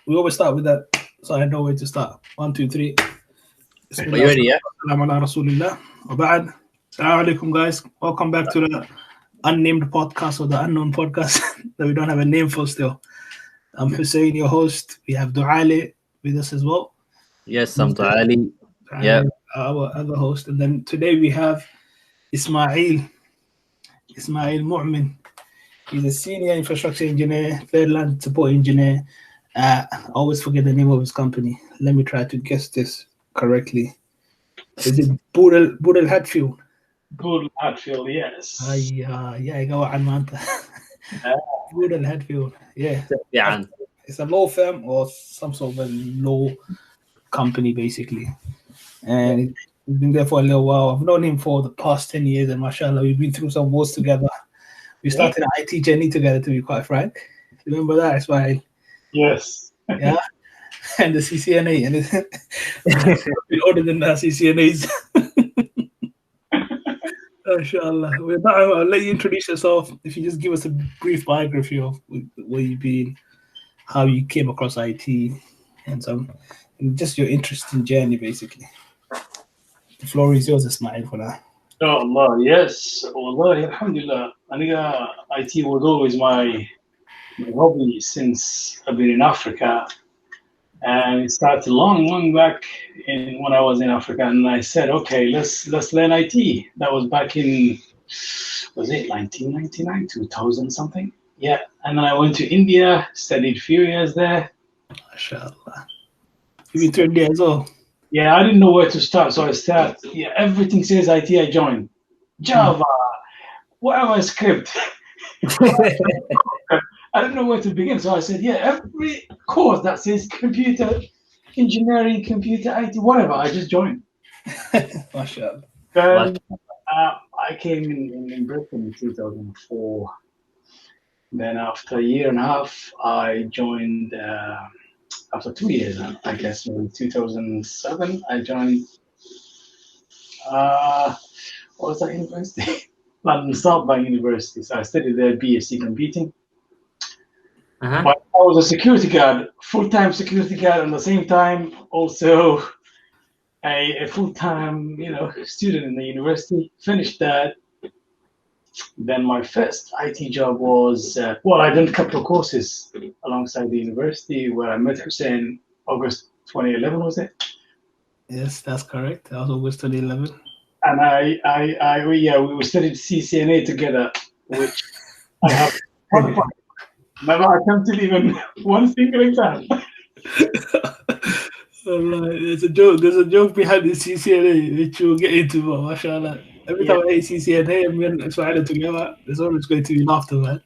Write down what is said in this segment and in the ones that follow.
We always start with that, so I know where to start. 1, 2, 3. Are you ready? Yeah. Assalamu alaikum, guys. Welcome back to the unnamed podcast, or the unknown podcast that we don't have a name for still. I'm Hussein, your host. We have Duale with us as well. Yes, I'm Duale. Yeah. Our other host. And then today we have Ismail Mumin. He's a senior infrastructure engineer, third line support engineer. I always forget the name of his company. Let me try to guess this correctly. Is it Budel Hatfield? Budel Hatfield, yes. Yeah, go on, man. Budel Hatfield, yeah. Yeah. It's a law firm or some sort of a law company, basically. And he's been there for a little while. I've known him for the past 10 years, and mashallah, we've been through some wars together. We started an IT journey together, to be quite frank. Remember that? That's why. Yes. Yeah. And the CCNA, and it's been older than the CCNAs. Inshallah. I'll let you introduce yourself. If you just give us a brief biography of where you've been, how you came across IT, and just your interesting journey, basically. The floor is yours, Ismail, for that. Oh Allah, yes. Wallahi, alhamdulillah. IT was always my hobby since I've been in Africa. And it started long back when I was in Africa, and I said, okay, let's learn IT. That was back in, was it 1999, 2000 something? Yeah. And then I went to India, studied a few years there. MashaAllah. You been to India as well? Yeah, I didn't know where to start, so I started. Yeah, everything says IT. I joined Java, whatever script. I didn't know where to begin, so I said, yeah, every course that says computer engineering, computer IT, whatever, I just joined. MashaAllah. Then I came in Britain in 2004. Then after a year and a half, I joined, after 2 years, I guess, in 2007, I joined, what was that university? London South Bank University. So I studied there, BSc Computing. Uh-huh. But I was a security guard, full-time security guard, and at the same time also a full-time, student in the university. Finished that. Then my first IT job was, I did a couple of courses alongside the university where I met Hussein August 2011, was it? Yes, that's correct. That was August 2011. And we studied CCNA together, which I have never attempted even one single exam. There's a joke behind the CCNA which we'll get into, but mashallah. Every time I say CCNA and me and Ismail together, there's always going to be laughter, man.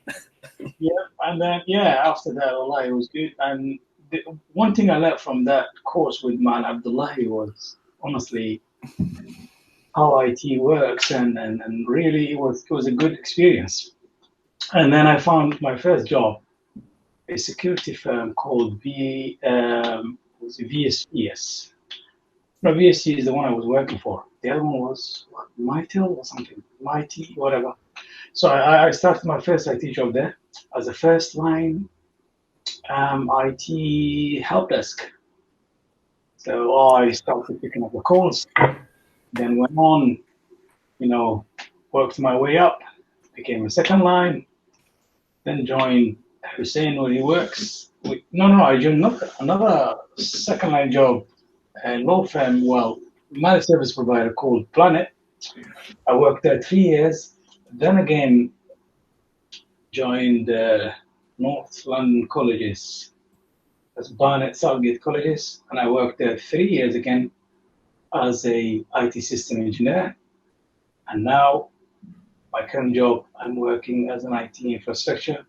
Yeah, and then after that, Allah, it was good. And the one thing I learned from that course with Man Abdullahi was honestly how IT works, and really it was a good experience. And then I found my first job, a security firm called VSPS. No, VSC is the one I was working for. The other one was Mitel or something, Mighty, whatever. So I started my first IT job there as a first line IT help desk. So I started picking up the calls, then went on, worked my way up, became a second line, then joined Hussein where he works. I joined another second line job, a law firm, managed service provider called Planet. I worked there 3 years, then again joined North London colleges. That's Barnet Southgate colleges, and I worked there 3 years again as a IT system engineer. And now my current job, I'm working as an IT infrastructure,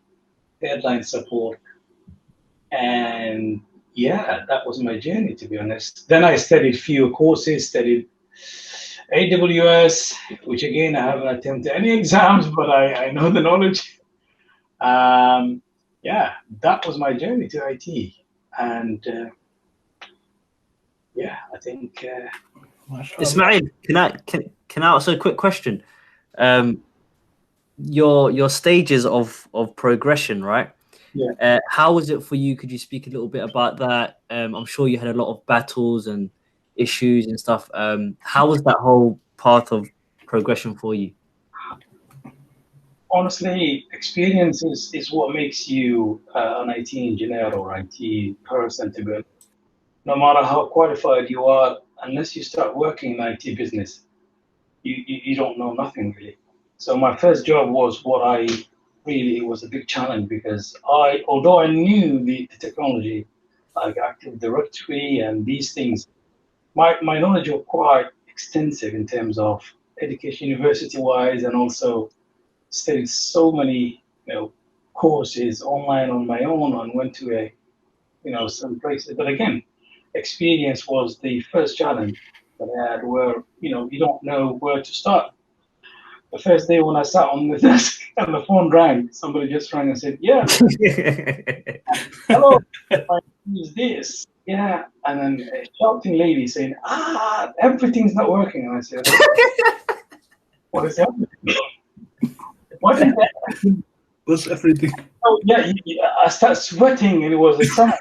third line support. And that was my journey, to be honest. Then I studied few courses, studied AWS, which again, I haven't attempted any exams, but I know the knowledge. That was my journey to IT. And I think... Ismail, can I ask a quick question? Your stages of progression, right? Yeah. How was it for you? Could you speak a little bit about that? I'm sure you had a lot of battles and issues and stuff. How was that whole path of progression for you? Honestly, experience is what makes you an IT engineer or IT person to be. No matter how qualified you are, unless you start working in IT business, you don't know nothing really. So my first job was it was a big challenge because although I knew the technology, like Active Directory and these things, my knowledge was quite extensive in terms of education, university wise, and also studied so many courses online on my own and went to some places. But again, experience was the first challenge that I had where you don't know where to start. The first day when I sat on the desk and the phone rang, somebody just rang and said, "Yeah, hello, my name is this." Yeah, and then a shouting lady saying, everything's not working. And I said, "What is happening? What is that?" What's everything? Oh yeah, I started sweating and it was a summer.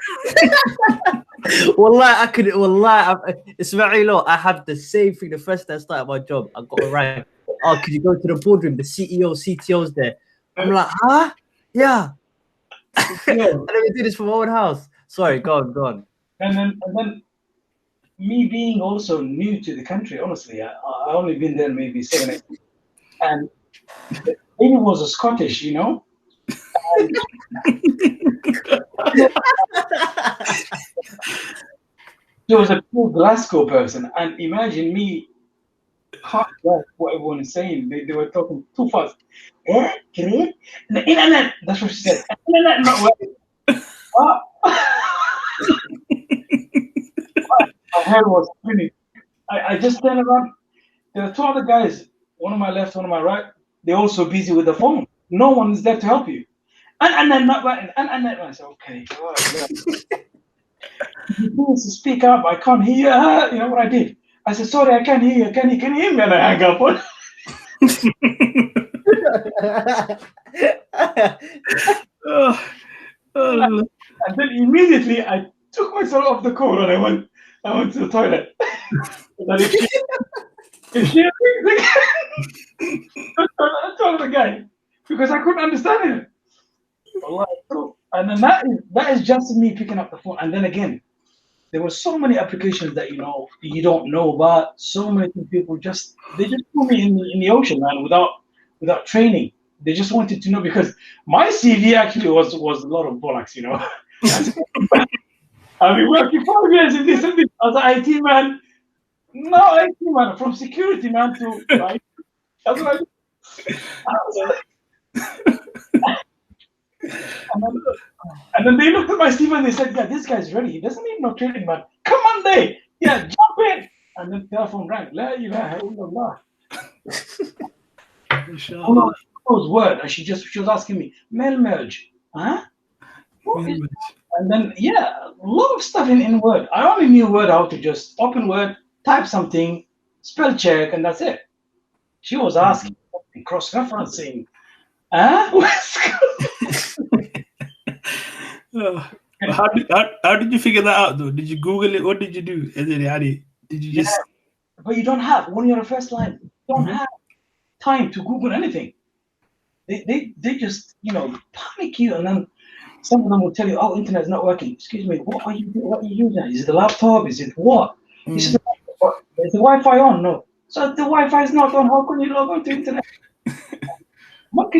Ismail, I had the same thing the first day I started my job. I got a rank. Oh, could you go to the boardroom? The CEO, CTO's there. I'm like, huh? Yeah. And then we do this from our own house. Sorry, go on. And then me being also new to the country, honestly, I only been there maybe 7 8 years. And the lady was a Scottish, and she was a pure Glasgow person. And imagine me, half what everyone is saying. They were talking too fast. The internet, that's what she said. The internet not working. My head was spinning. I just turned around. There are two other guys, one on my left, one on my right. They're also busy with the phone. No one is there to help you. And then not right. And then I said, okay. You need to speak up. I can't hear you. You know what I did? I said, sorry, I can't hear you. Can you hear me? And I hang up. And then immediately I took myself off the call and I went to the toilet. If she I told the guy because I couldn't understand him. And then that is just me picking up the phone. And then again, there were so many applications that you don't know about. So many people they just threw me in the ocean, man, without training. They just wanted to know because my CV actually was a lot of bollocks, I've been working 5 years in this and this as an IT man. No IT man, from security man to right. That's what and then they looked at my CV and they said, "Yeah, this guy's ready. He doesn't need no training, man. Come on, day, yeah, jump in." And then the telephone rang. La ilaha illallah. Whose word? And she was asking me, mail merge, huh? And then a lot of stuff in Word. I only knew Word how to just open Word, type something, spell check, and that's it. She was asking, cross-referencing, huh? How did you figure that out though? Did you Google it? What did you do? Did you just? But you don't have when you're a first line. You don't have time to Google anything. They just panic you, and then some of them will tell you, "Oh, internet's not working." Excuse me, what are you using? Is it the laptop? Is it what? Is the Wi-Fi on? No. So if the Wi-Fi is not on, how can you log on to internet? But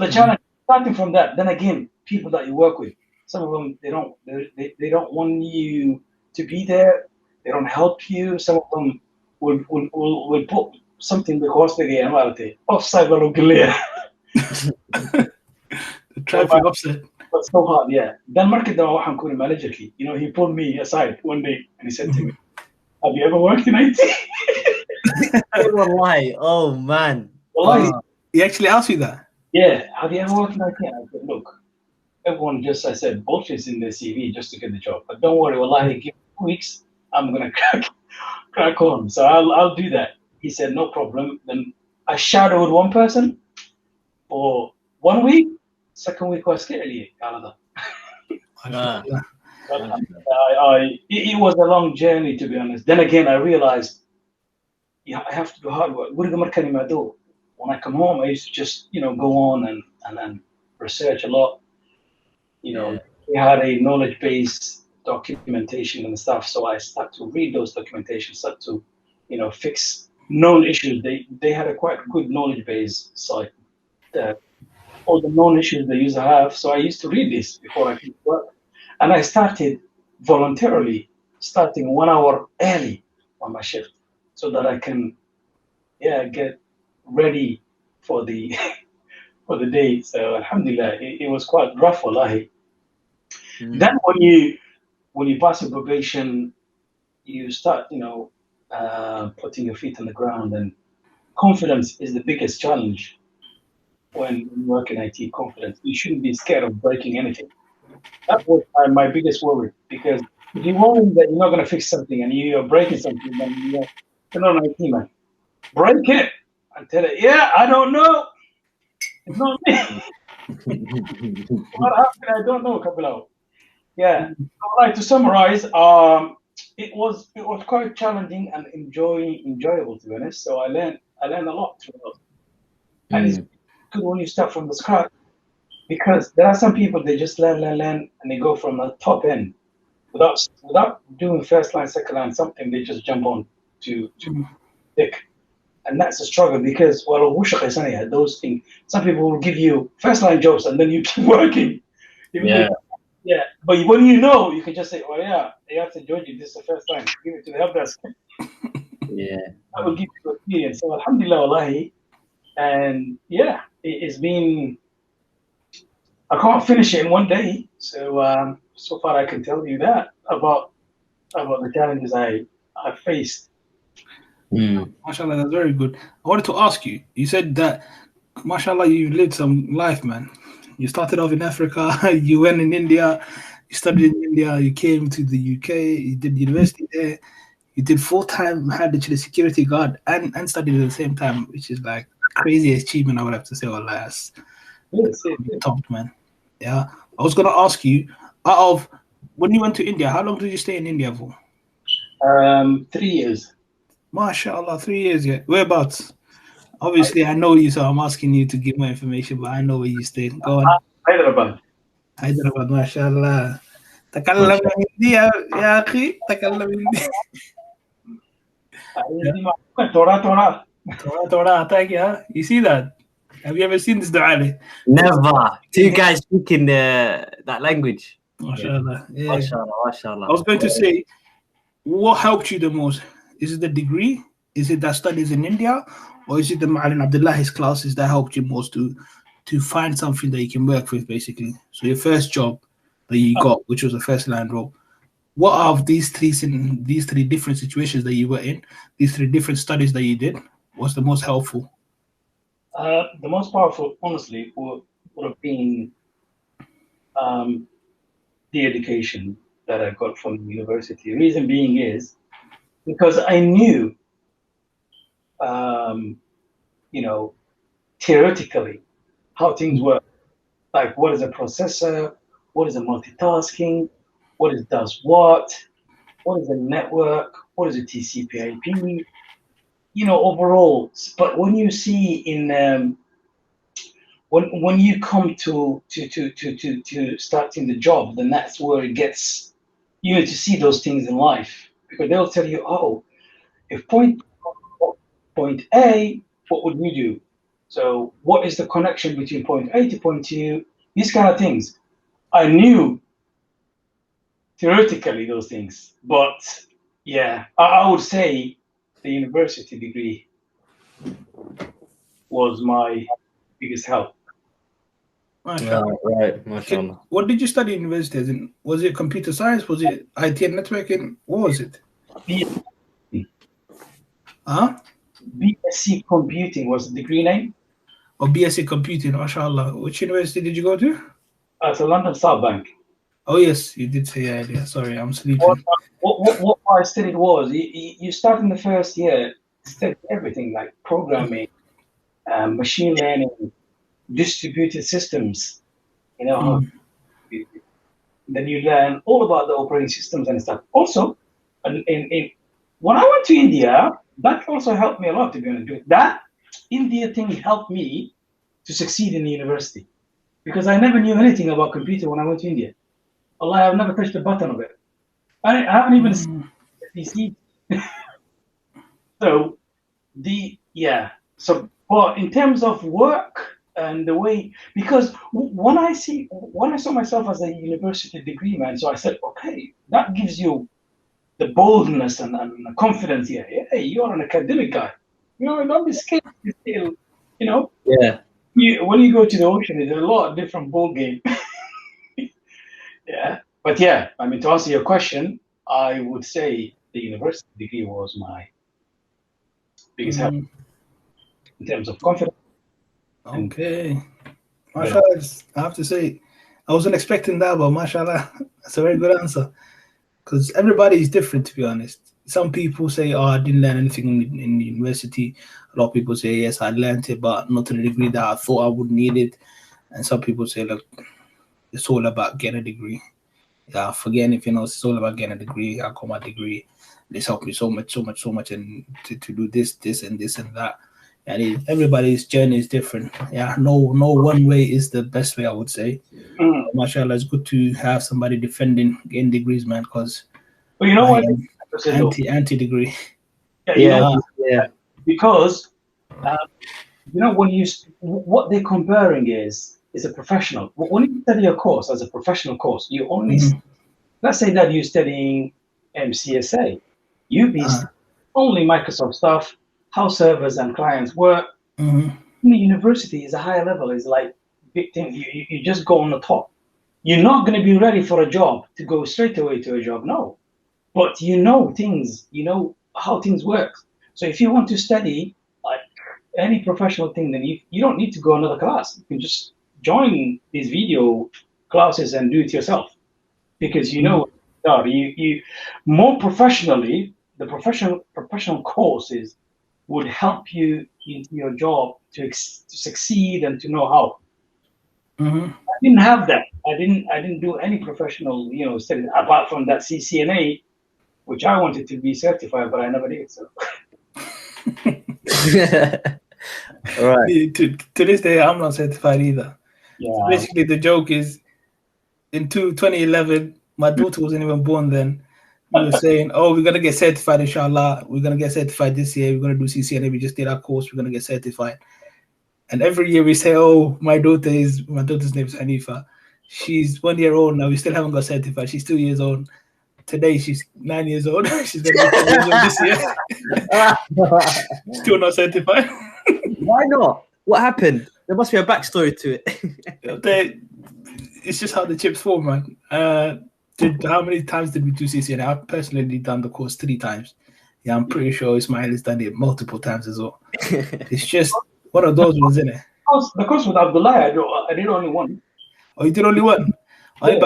the challenge starting from that, then again, people that you work with, some of them they don't want you to be there. They don't help you. Some of them will put something because they offside clear. The traffic offset. That's so hard, yeah. Then market manager, he pulled me aside one day and he said to me, "Have you ever worked in IT?" Wallahi. Oh man. Wallahi. He actually asked you that? Yeah. Have you ever worked in IT? I said, look, everyone I said, bullshit's in their CV just to get the job. But don't worry, wallahi, give me 2 weeks, I'm going to crack on. So I'll do that. He said, no problem. Then I shadowed one person for 1 week. second week was scary, Canada. MashaAllah. But it was a long journey, to be honest. Then again, I realized, yeah, I have to do hard work. When I come home, I used to just, go on and then research a lot. We had a knowledge-based documentation and stuff, so I started to read those documentations, start to, fix known issues. They had a quite good knowledge base site. All the known issues the user have. So I used to read this before I could work. And I started voluntarily, starting 1 hour early on my shift so that I can, get ready for the for the day. So alhamdulillah, it was quite rough, wallahi. Then when you pass your probation, you start, putting your feet on the ground, and confidence is the biggest challenge when you work in IT. Confidence. You shouldn't be scared of breaking anything. That was my biggest worry, because if you're worrying that you're not going to fix something and you're breaking something, then you're not an IT man. Break it and tell it, yeah, I don't know. It's not me. What happened? I don't know, Kabilo. Yeah. So, to summarize, it was quite challenging and enjoyable, to be honest. So I learned a lot throughout. And it's good when you start from the scratch, because there are some people, they just learn, and they go from the top end without doing first line, second line, something. They just jump on to thick, and that's a struggle, because those things. Some people will give you first line jobs and then you keep working. Yeah, but when you can just say, "Oh yeah, you have to join you. This is the first line. Give it to the help desk." I will give you experience. So alhamdulillah, wallahi, and it's been. I can't finish it in one day. So so far I can tell you that about the challenges I faced. MashaAllah, that's very good. I wanted to ask you. You said that, MashaAllah, you lived some life, man. You started off in Africa. You went in India. You studied in India. You came to the UK. You did university there. You did full-time, had the security guard, and studied at the same time, which is like crazy achievement, I would have to say. Or last, top, man. Yeah, I was gonna ask you, out of when you went to India, how long did you stay in India for? 3 years. MashaAllah, 3 years. Yeah, whereabouts? Obviously, I know you, so I'm asking you to give more information, but I know where you stayed. Go on. Hyderabad. MashaAllah. تكلم هندي يا أخي، تكلم هندي. Torah. You see that? Have you ever seen this du'a? Never. Two guys speaking that language. MashaAllah. Yeah. MashaAllah. I was going to say, what helped you the most? Is it the degree? Is it that studies in India? Or is it the Ma'alin Abdullah's classes that helped you most to find something that you can work with, basically? So your first job that you got, which was a first line role, what of these three different situations that you were in, these three different studies that you did, was the most helpful? The most powerful, honestly, would have been the education that I got from the university. The reason being is because I knew, theoretically how things work. Like, what is a processor? What is a multitasking? What does what is a network? What is a TCP/IP? Overall. But when you see in when you come to starting the job, then that's where it gets, you need to see those things in life, because they'll tell you, oh, if point A, what would we do? So what is the connection between point A to point 2? These kind of things. I knew theoretically those things, but I would say the university degree was my biggest help. Right, mashallah. What did you study in university? Was it computer science? Was it IT and networking? What was it? BSc computing was the degree name. Or BSc computing, mashallah. Which university did you go to? So London South Bank. Oh yes, you did say earlier. Sorry, I'm sleeping. What I studied was, you start in the first year, study everything like programming, machine learning, distributed systems, You know, then you learn all about the operating systems and stuff. Also, when I went to India, that also helped me a lot, to be honest. That India thing helped me to succeed in the university because I never knew anything about computer when I went to India. Allah, I've never touched a button of it. I haven't even seen the PC. So so well, in terms of work and the way, because when I saw myself as a university degree man, so I said, okay, that gives you the boldness and the confidence here. Hey, you're an academic guy. You know, don't be scared. You know. Yeah. When you go to the ocean, there's a lot of different ball game. Yeah, but yeah, I mean, to answer your question, I would say the university degree was my biggest help in terms of confidence. Okay. Mashallah, I have to say, I wasn't expecting that, but mashallah, that's a very good answer. Because everybody is different, to be honest. Some people say, oh, I didn't learn anything in university. A lot of people say, yes, I learned it, but not to the degree that I thought I would need it. And some people say, look, it's all about getting a degree. Yeah, forget anything else. It's all about getting a degree. I got my degree. This helped me so much, and to do this, and this, and that. And everybody's journey is different. Yeah, no one way is the best way, I would say. Mashallah, it's good to have somebody defending getting degrees, man, because you know what? Anti degree. Yeah. Because you know, what they're comparing is a professional. When you study a course as a professional course, you only let's say that you're studying MCSA, you be only Microsoft stuff, how servers and clients work. In the university is a higher level. Is like big thing. You just go on the top. You're not going to be ready for a job to go straight away to a job. No, but you know things. You know how things work. So if you want to study like any professional thing, then you don't need to go another class. You can just join these video classes and do it yourself, because you know you more professionally. The professional courses would help you in your job to succeed and to know how. I didn't have that. I didn't do any professional, studies apart from that CCNA, which I wanted to be certified, but I never did. So. All right. To this day, I'm not certified either. Yeah. So basically, the joke is, in 2011, my daughter wasn't even born then. We were saying, oh, we're going to get certified, inshallah. We're going to get certified this year. We're going to do CCNA. We just did our course. We're going to get certified. And every year we say, oh, my daughter's name is Hanifa. She's 1 year old now. We still haven't got certified. She's 2 years old. Today, she's 9 years old. She's going to be 10 years old this year. Still not certified. Why not? What happened? There must be a backstory to it. It's just how the chips fall, man. How many times did we do CCNA? I've personally done the course 3 times. Yeah, I'm pretty sure Ismail has done it multiple times as well. It's just one of those ones, isn't it? The course with Abdullah, I did only one. Oh, you did only one? Yeah. And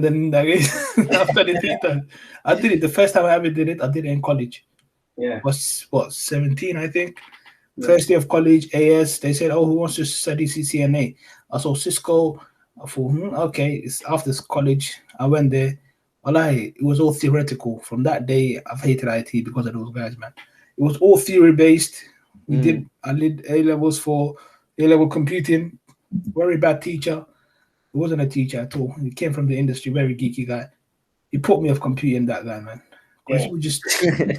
then I've done it 3 times. I did it the first time I ever did it. I did it in college. Yeah. Was 17, I think. Yeah. First year of college, AS. They said, "Oh, who wants to study CCNA?" I saw Cisco. I thought, okay, it's after college. I went there. Wallahi, it was all theoretical. From that day, I've hated IT because of those guys, man. It was all theory based. I did A-levels for A-level computing. Very bad teacher. He wasn't a teacher at all. He came from the industry, very geeky guy. He put me off computing, that guy, man. Because he would just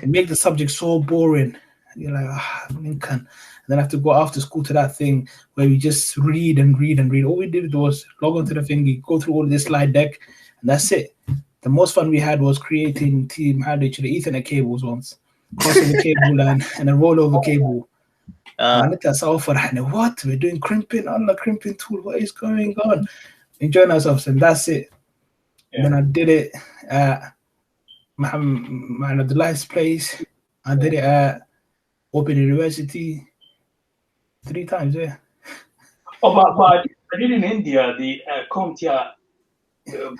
make the subject so boring. You're like, Lincoln. And then I have to go after school to that thing where we just read and read and read. All we did was log onto the thingy, go through all this slide deck, and that's it. The most fun we had was creating the Ethernet cables once, crossing the cable line and a rollover cable. What? We're doing crimping on the crimping tool. What is going on? Enjoying ourselves, and that's it. Yeah. Then I did it at Muhammad Abdullah's place. I did it at Open University 3 times, yeah. Oh, but I did in India, the CompTIA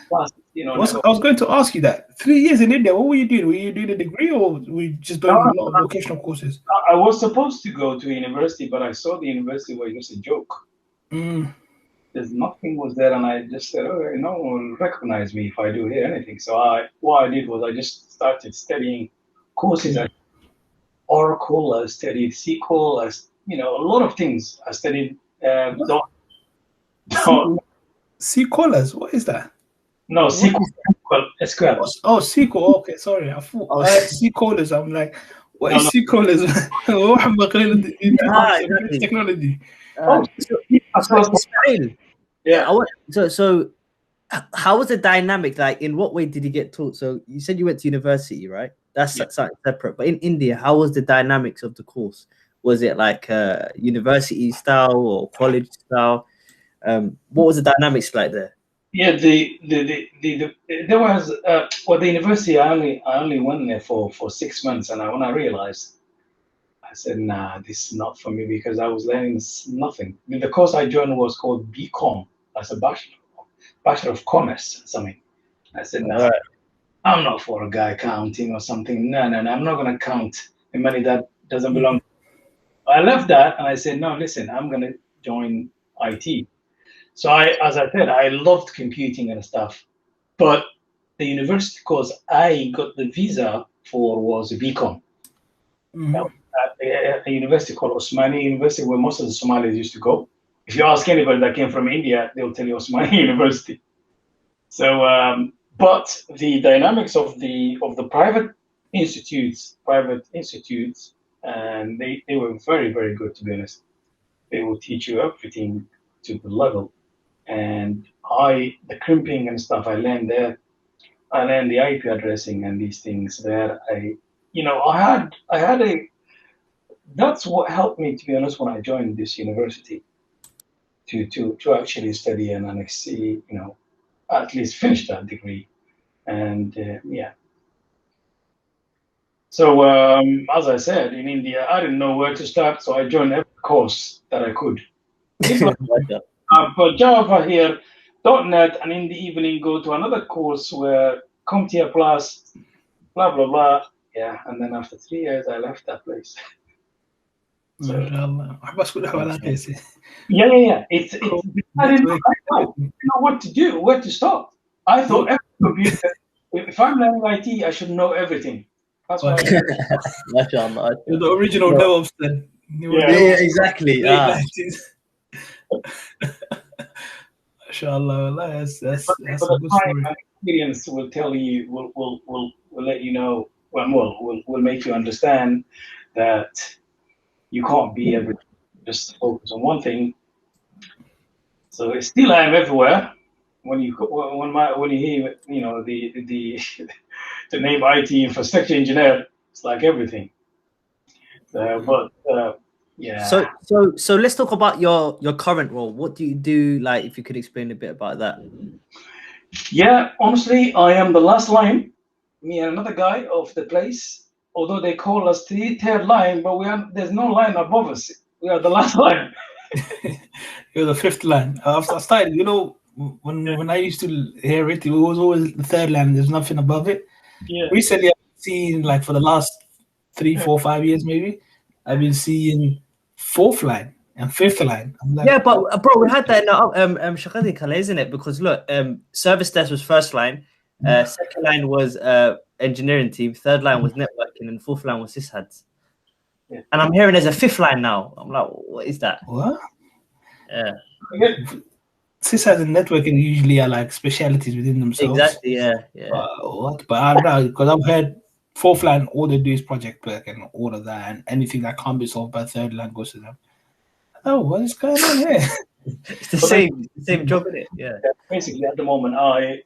class, I was going to ask you that. 3 years in India, what were you doing? Were you doing a degree or were you just doing a lot of vocational courses? I was supposed to go to university, but I saw the university was just a joke. there's nothing was there, and I just said, oh, no one will recognize me if I do here anything. So what I did was I just started studying courses at Oracle. I studied SQL. A lot of things. I studied SQLers, what is that? No, SQL. SQL. Oh, SQL. Okay, sorry. I thought I heard SQLers. I'm like, what is SQLers? Exactly. Technology. So Ismail, Yeah. So how was the dynamic? Like, in what way did you get taught? So you said you went to university, right? That's something separate. But in India, how was the dynamics of the course? Was it like university style or college style? What was the dynamics like there? Yeah, there was the university. I only went there for 6 months, and when I realized, I said, nah, this is not for me, because I was learning nothing. The course I joined was called BCom. That's a Bachelor of Commerce, something. I said, no, I'm not for a guy counting or something. No, I'm not going to count the money that doesn't belong. I left that and I said, no, listen, I'm going to join IT. So as I said, I loved computing and stuff. But the university course I got the visa for was a BCom. That was at a university called Osmani University, where most of the Somalis used to go. If you ask anybody that came from India, they'll tell you Osmani University. So, but the dynamics of the private institutes, and they were very, very good, to be honest. They will teach you everything to the level. And the crimping and stuff I learned there. I learned the IP addressing and these things there. That's what helped me, to be honest, when I joined this university to actually study and see, at least finish that degree. And So as I said, in India, I didn't know where to start, so I joined every course that I could. For Java here, .NET, and in the evening go to another course where CompTIA Plus, blah, blah, blah. Yeah, and then after 3 years, I left that place. So, yeah. It's I didn't know what to do, where to start. I thought every computer, if I'm learning IT, I should know everything. That's why. You're the original DevOps then. Yeah, exactly. Mashallah, that's a good story. Experience will tell you, will let you know, will make you understand that you can't be everything. Just focus on one thing. So still, I am everywhere. When you hear, the name IT infrastructure engineer, it's like everything. Yeah. So let's talk about your current role. What do you do? Like, if you could explain a bit about that. Yeah, honestly, I am the last line. Me and another guy of the place. Although they call us third line, but there's no line above us. We are the last line. You're the fifth line. I started, when I used to hear it was always the third line. There's nothing above it. Yeah. Recently, I've seen, like, for the last 3, 4, 5 years, maybe, I've been seeing fourth line and fifth line. I'm like, yeah, but bro, we had that in Shaqadi Kala, isn't it? Because look, service desk was first line, second line was engineering team, third line was networking, and fourth line was sysads. Yeah. And I'm hearing there's a fifth line now. I'm like, what is that? What? Yeah. Sysads and networking usually are like specialities within themselves. Exactly. Yeah. What? But I don't know, because I've heard fourth line, all they do is project work and all of that, and anything that can't be solved by third line goes to them. Oh, what is going on here? It's the same job, isn't it? Yeah. Basically, at the moment, I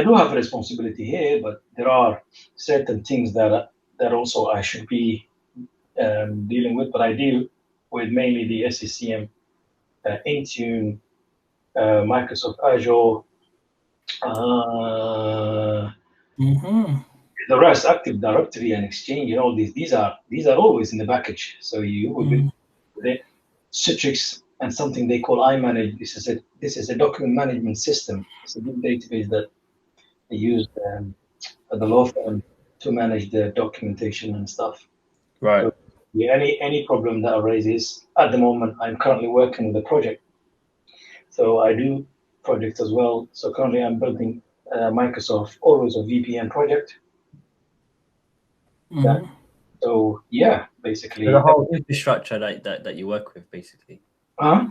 do have a responsibility here, but there are certain things that also I should be dealing with. But I deal with mainly the SCCM, Intune, Microsoft Azure, the rest, Active Directory and Exchange, and all these are always in the package. So you will be with it. Citrix and something they call iManage. This is a document management system. It's a big database that they use at the law firm to manage the documentation and stuff. Right. So, any problem that arises at the moment, I'm currently working with a project So I do projects as well. So currently I'm building Microsoft always a VPN project. Mhm. So yeah, basically. So the whole infrastructure that you work with, basically. Huh?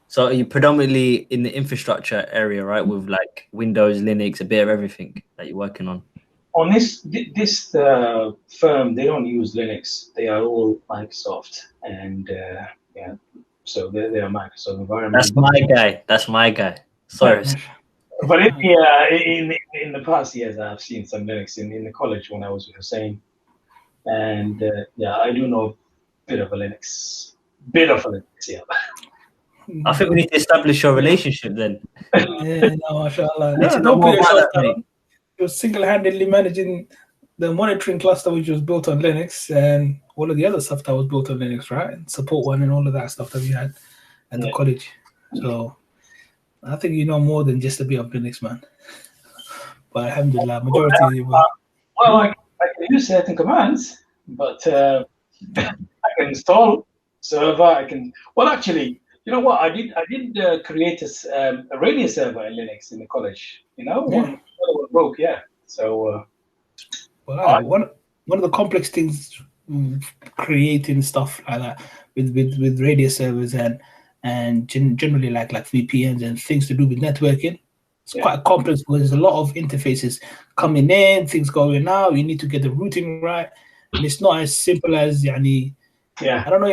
So are you predominantly in the infrastructure area, right? With like Windows, Linux, a bit of everything that you're working on. On this firm, they don't use Linux. They are all Microsoft, and yeah, so they are Microsoft environment. That's my guy. That's my guy. Sorry. But in the past years, I've seen some Linux in the college when I was with Hussein, and yeah, I do know a bit of a Linux, yeah. I think we need to establish your relationship then. Yeah, no, mashallah. Need to No, know don't more put about yourself that, down. mate. You're single-handedly managing the monitoring cluster, which was built on Linux, and all of the other stuff that was built on Linux, right? And support one and all of that stuff that we had at the college. So I think you know more than just a bit of Linux, man. But alhamdulillah, majority of you. Well, I can use certain commands, but I can install server. I can. Well, actually, you know what? I did create a radio server in Linux in the college. You know, one broke. Yeah. So. Well, one of the complex things creating stuff like that with radio servers and generally like VPNs and things to do with networking. It's quite complex because there's a lot of interfaces coming in, things going out. You need to get the routing right, and it's not as simple as yani. Yeah. I don't know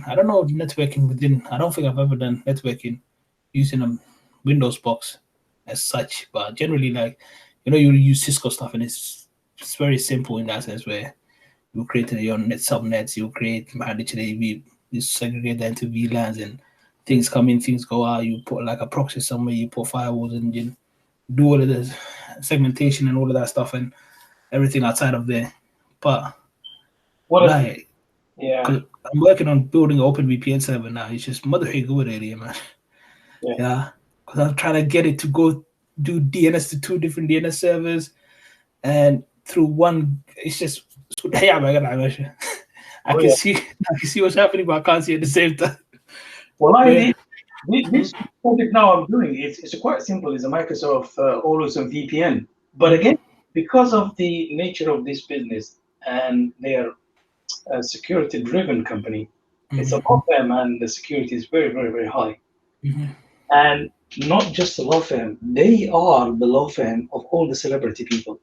I don't know networking within. I don't think I've ever done networking using a Windows box as such, but generally you use Cisco stuff and it's very simple in that sense where you create your net subnets, you create you segregate that into VLANs and things come in, things go out. You put like a proxy somewhere, you put firewalls and you do all of the segmentation and all of that stuff and everything outside of there. But I'm working on building an open VPN server now. It's just mother good area, man. Yeah, because I'm trying to get it to go do DNS to 2 different DNS servers, and through one, it's just I can see what's happening, but I can't see at the same time. Well, this project now I'm doing it's quite simple. It's a Microsoft always on VPN, but again, because of the nature of this business and they are a security-driven company, it's a law firm and the security is very, very, very high. And not just a law firm; they are the law firm of all the celebrity people.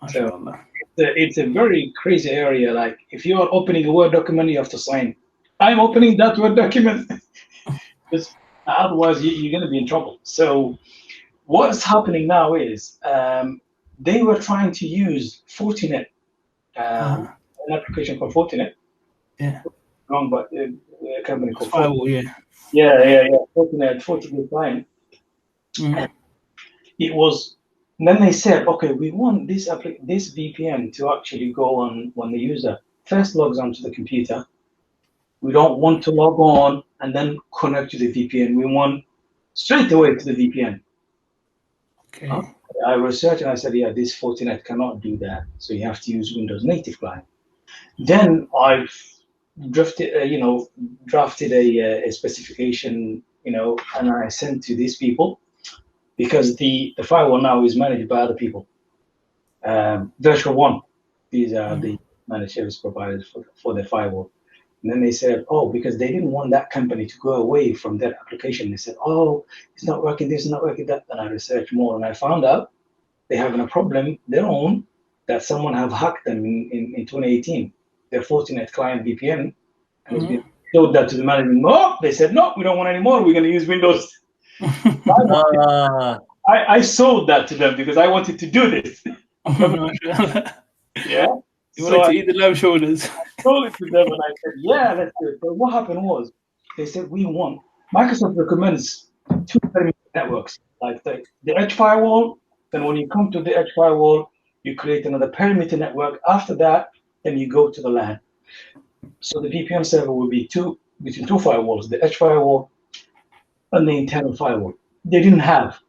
So it's a very crazy area. Like if you are opening a Word document, you have to sign. I'm opening that Word document. Otherwise, you're going to be in trouble. So what's happening now is they were trying to use Fortinet, an application called Fortinet. Yeah. Wrong, but a company called Firewall, Fortinet client. It was. Then they said, okay, we want this VPN to actually go on when the user first logs onto the computer. We don't want to log on and then connect to the VPN. We want straight away to the VPN. Okay. I researched and I said, yeah, this Fortinet cannot do that. So you have to use Windows native client. Then I've drafted a specification, and I sent to these people. Because the firewall now is managed by other people. Virtual One, these are the managed service providers for the firewall. And then they said, because they didn't want that company to go away from that application. They said, it's not working, this is not working, that. And I researched more and I found out they're having a problem, their own, that someone have hacked them in 2018, their Fortinet client VPN. And it's been showed that to the management. No, they said, no, we don't want any more. We're going to use Windows. I sold that to them because I wanted to do this. Yeah. You wanted to eat the lamb shoulders. I sold it to them and I said, yeah, let's do it. But what happened was they said, Microsoft recommends 2 perimeter networks, like the edge firewall. Then when you come to the edge firewall, you create another perimeter network. After that, then you go to the LAN. So the VPN server will be between 2 firewalls, the edge firewall and the internal firewall. They didn't have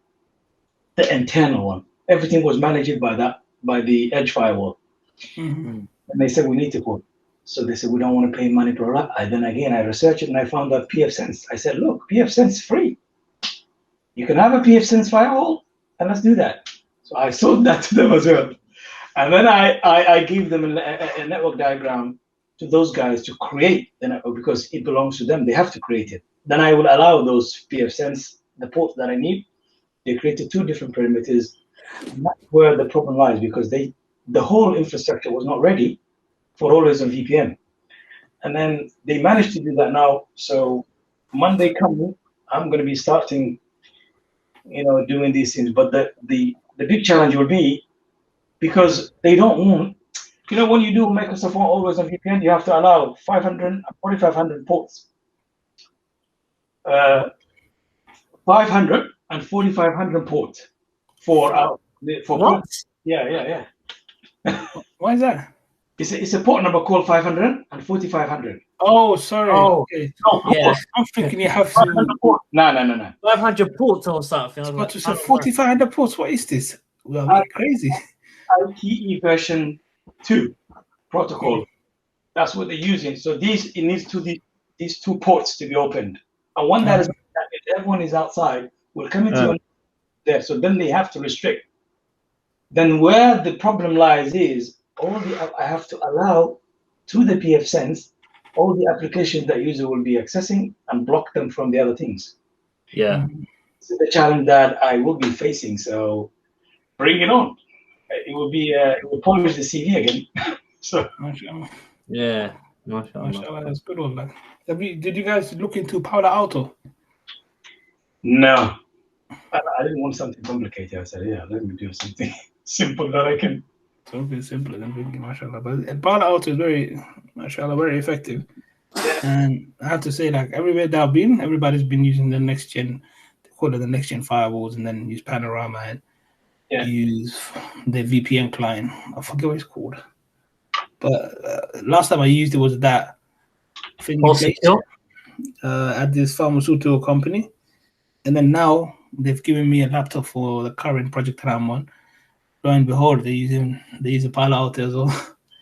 the internal one. Everything was managed by the edge firewall. And they said, we need to put. So they said, we don't want to pay money per lot. Then again, I researched it and I found out pfSense. I said, look, pfSense is free. You can have a pfSense firewall, and let's do that. So I sold that to them as well. And then I gave them a network diagram to those guys to create the network because it belongs to them. They have to create it. Then I will allow those pfSense, the ports that I need. They created 2 different perimeters. And that's where the problem lies because the whole infrastructure was not ready for always on VPN. And then they managed to do that now. So Monday coming, I'm going to be starting, doing these things. But the big challenge will be because they don't want, when you do Microsoft always on VPN, you have to allow 500, 4,500 ports. 500 and 4,500 ports for what? ports. Yeah. Why is that? It's a port number called 500 and 4,500. Oh, sorry. Oh, okay. Yeah, I'm thinking you have 500 to. ports. No. 500 ports or something. I was But like, to say 4,500 ports. What is this? Well, crazy. ITE version 2 protocol. That's what they're using. So it needs these 2 ports to be opened. And one that is everyone is outside will come into there. So then they have to restrict. Then where the problem lies is I have to allow to the pfSense all the applications that user will be accessing and block them from the other things. Yeah. This is the challenge that I will be facing. So bring it on. It will polish the CV again. So Mashallah. Yeah. Mashallah. Mashallah, that's good one. Like, did you guys look into Palo Alto? no, I didn't want something complicated. I said, yeah, let me do something simple that I can. Something simpler than thinking, mashallah. But Palo Alto is very, mashallah, very effective. Yeah. And I have to say, like, everywhere that I've been, everybody's been using the next gen, they call it the next gen firewalls, and then use Panorama and use the VPN client. I forget what it's called. But last time I used it was that thing at this pharmaceutical company. And then now they've given me a laptop for the current project that I'm on. Lo and behold, they use a Palo Alto as well.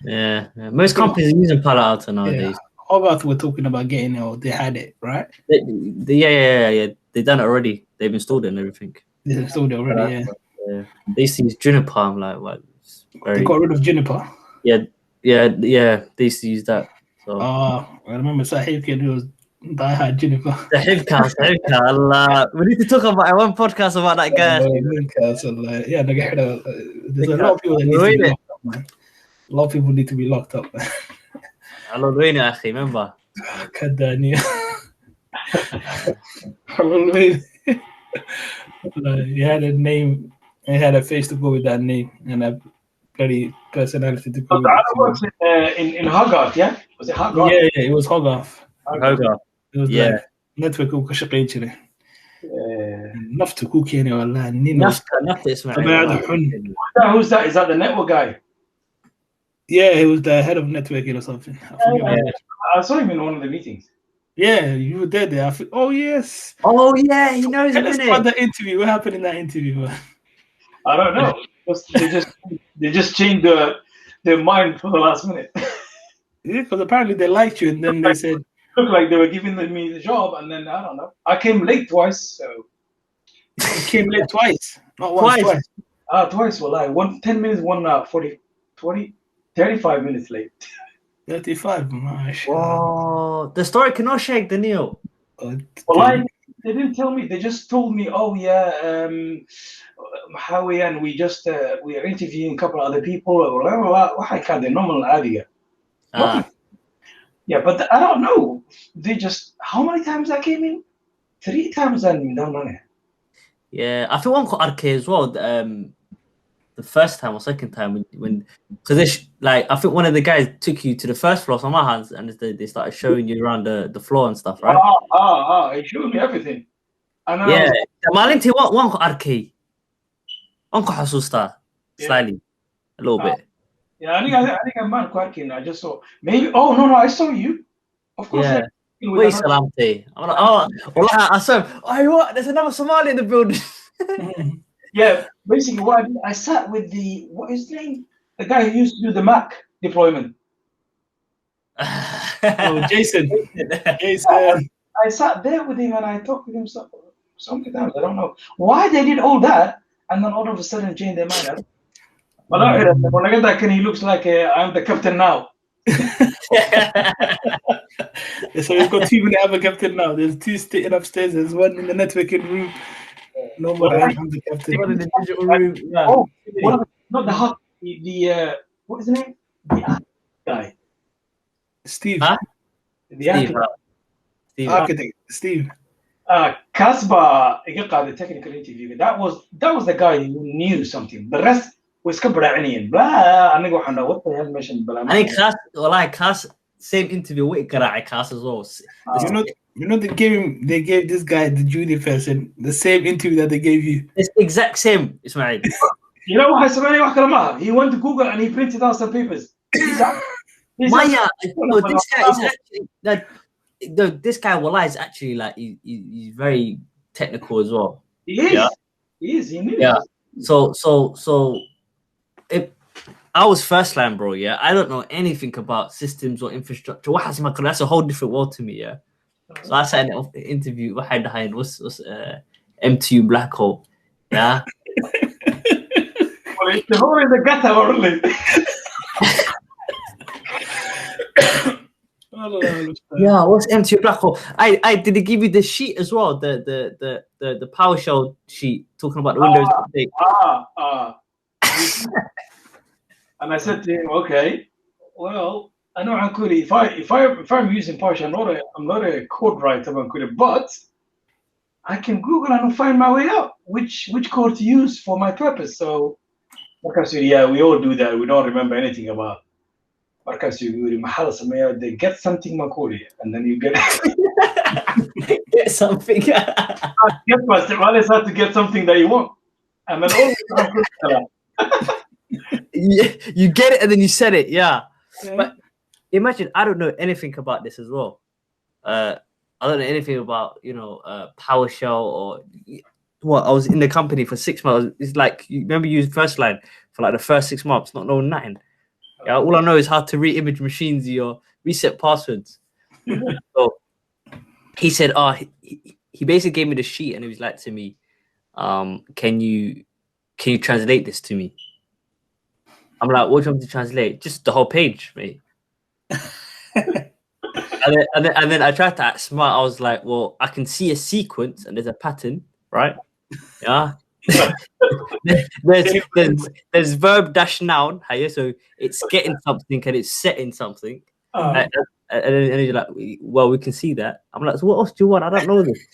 Yeah. Most companies are using Palo Alto nowadays. Hogarth were talking about getting it, or they had it, right? Yeah. They've done it already. They've installed it and everything. They installed it already, Yeah. They used to use Juniper. I'm like, what? They got rid of Juniper. Yeah. They used to use that. So I remember Sahib kid who was diehard Juniper. the Hivka, Allah. We need to talk about one podcast about that guy. There's a lot of people that need to be locked up, man. A lot of people need to be locked up, man. Allah doing it, akhi, remember? Kadania. He had a name, he had a face to go with that name, and a bloody personality to go with I worked in Hogarth, yeah? Was it Hogarth? Yeah, it was Hogarth. Hogarth. It was like network who كشقين كذا. نفط كوكي يعني والله نفط اسمه. Who's that? Is that the network guy? Yeah, he was the head of networking or something. I saw him in one of the meetings. Yeah, you were there. Oh yes. Oh yeah, he knows. Tell us about the interview. What happened in that interview, man? I don't know. They just changed their mind for the last minute. Yeah, because apparently they liked you, and then they said looked like they were giving me the job, and then I don't know. I came late twice, so you came late twice, not once, twice. Twice. Well, 10 minutes, 35 minutes late. 35, mashallah. Oh, the story cannot shake the Neil. Well, they didn't tell me. They just told me, oh yeah, Howie, and we are interviewing a couple of other people. Normal idea. Yeah, but I don't know. They just, how many times I came in? 3 times and done money. Yeah, I think one got arcade as well. The first time or second time when because I think one of the guys took you to the first floor, on my hands, and they started showing you around the floor and stuff, right? He showed me everything. Yeah, maalintii one got arcade. One got xasuusta slightly, a little bit. Yeah, I think I'm not quite keen. I just saw maybe. Oh no, I saw you. Of course. Yeah. Wait, Salamti. I'm like, well, I saw. Oh, what? There's another Somali in the building. Yeah, basically what I did, I sat with what is his name? The guy who used to do the Mac deployment. Jason. I sat there with him and I talked with him so many times. I don't know why they did all that, and then all of a sudden change their mind. But when I get that, he looks like I'm the captain now. So we've got 2 minutes. I'm a captain now. There's 2 sitting upstairs. There's 1 in the networking room. No more. I'm the captain. One in the digital room. Yeah. Oh, not the hot. The what is his name? The guy. Steve. Huh? The Architect. Steve. Kasba, the technical interview. That was the guy who knew something. The rest was kabra'aniyan. Blah. I know what the hell mentioned. I think Kas, same interview with Kas as well. You know they gave this guy, the junior person, the same interview that they gave you. It's exact same, Ismail. You know what? He went to Google and he printed out some papers. Maya, no, this guy is actually that. No, this guy Wallah is actually like he's very technical as well. He is. Yeah. He is. He knew. Yeah. So if I was first line, bro. Yeah, I don't know anything about systems or infrastructure. That's a whole different world to me. Yeah. So I sat in the interview behind what's MTU black hole. Yeah. Well, it's the whole in the gutter only. Yeah, what's MTU black hole? I did they give you the sheet as well? The PowerShell sheet talking about the Windows update. And I said to him, okay, well, I know Ankuri, if I'm using PowerShell, I'm not a code writer, Ankuri, but I can Google and find my way out which code to use for my purpose. So I said, yeah, we all do that. We don't remember anything about. They get something Makuri, and then you get get something. Get first, it's hard to get something that you want, and then you get it and then you said it, yeah. But imagine I don't know anything about this as well. I don't know anything about PowerShell or what. I was in the company for 6 months. It's like you remember you used first line for like the first 6 months, not knowing nothing. Yeah, all I know is how to re-image machines or reset passwords. So he said, he basically gave me the sheet and he was like to me, can you translate this to me? I'm like, what do you want me to translate? Just the whole page, mate. and then I tried to act smart. I was like, well, I can see a sequence and there's a pattern, right? Yeah. there's verb dash noun, so it's getting something and it's setting something. And then you're like, well, we can see that. I'm like, so what else do you want? I don't know this.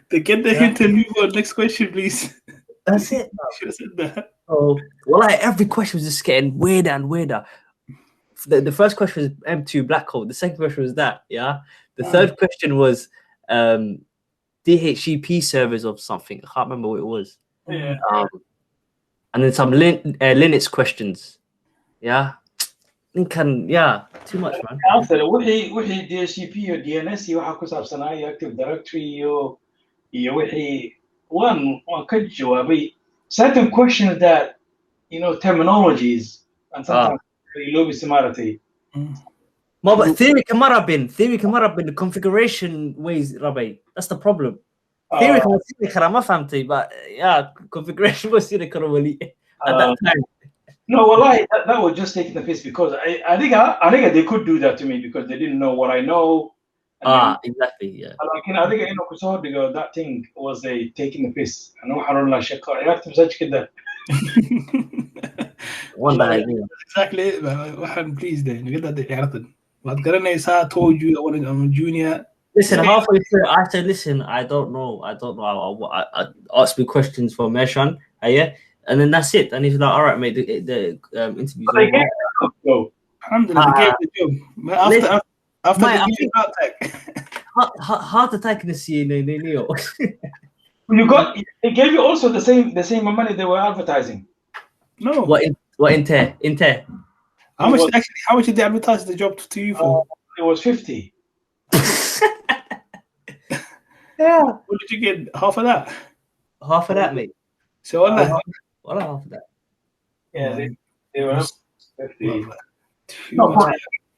They get the hint and move on. Next question, please. That's it. Should have said that. Oh, well, like every question was just getting weirder and weirder. The first question was M2 black hole. The second question was that, yeah. The third question was DHCP servers of something. I can't remember what it was. Yeah. And then some Linux questions. Yeah. Too much, man. وحي DHCP or DNS waxa ku saabsanaa Active Directory iyo wixii waan ka jawaabay certain questions that terminologies and sometimes loo bismaartay. But theory can have been the configuration ways, Rabbi. That's the problem. Theory can ma fahamtay, but yeah, configuration was at that time. No, well, that was just taking the piss because I think they could do that to me because they didn't know what I know. Exactly, yeah. I think that thing was taking the piss. I know how to like such kid. One day, exactly it, man. I'm pleased then. You get that but I told you I'm a junior. Listen, halfway through, I said, listen, I don't know. I asked me questions for Meshan, yeah, and then that's it. And he's like, all right, mate, the interview's over. Alhamdulillah, they gave the job. After the heart attack. Heart attack in the CNN. They gave you also the same money they were advertising. No. What Inter? How much did they advertise the job to you for? It was 50. Yeah. What did you get? Half of that? Half of that, mate. So half of that. Yeah, they were 50. No,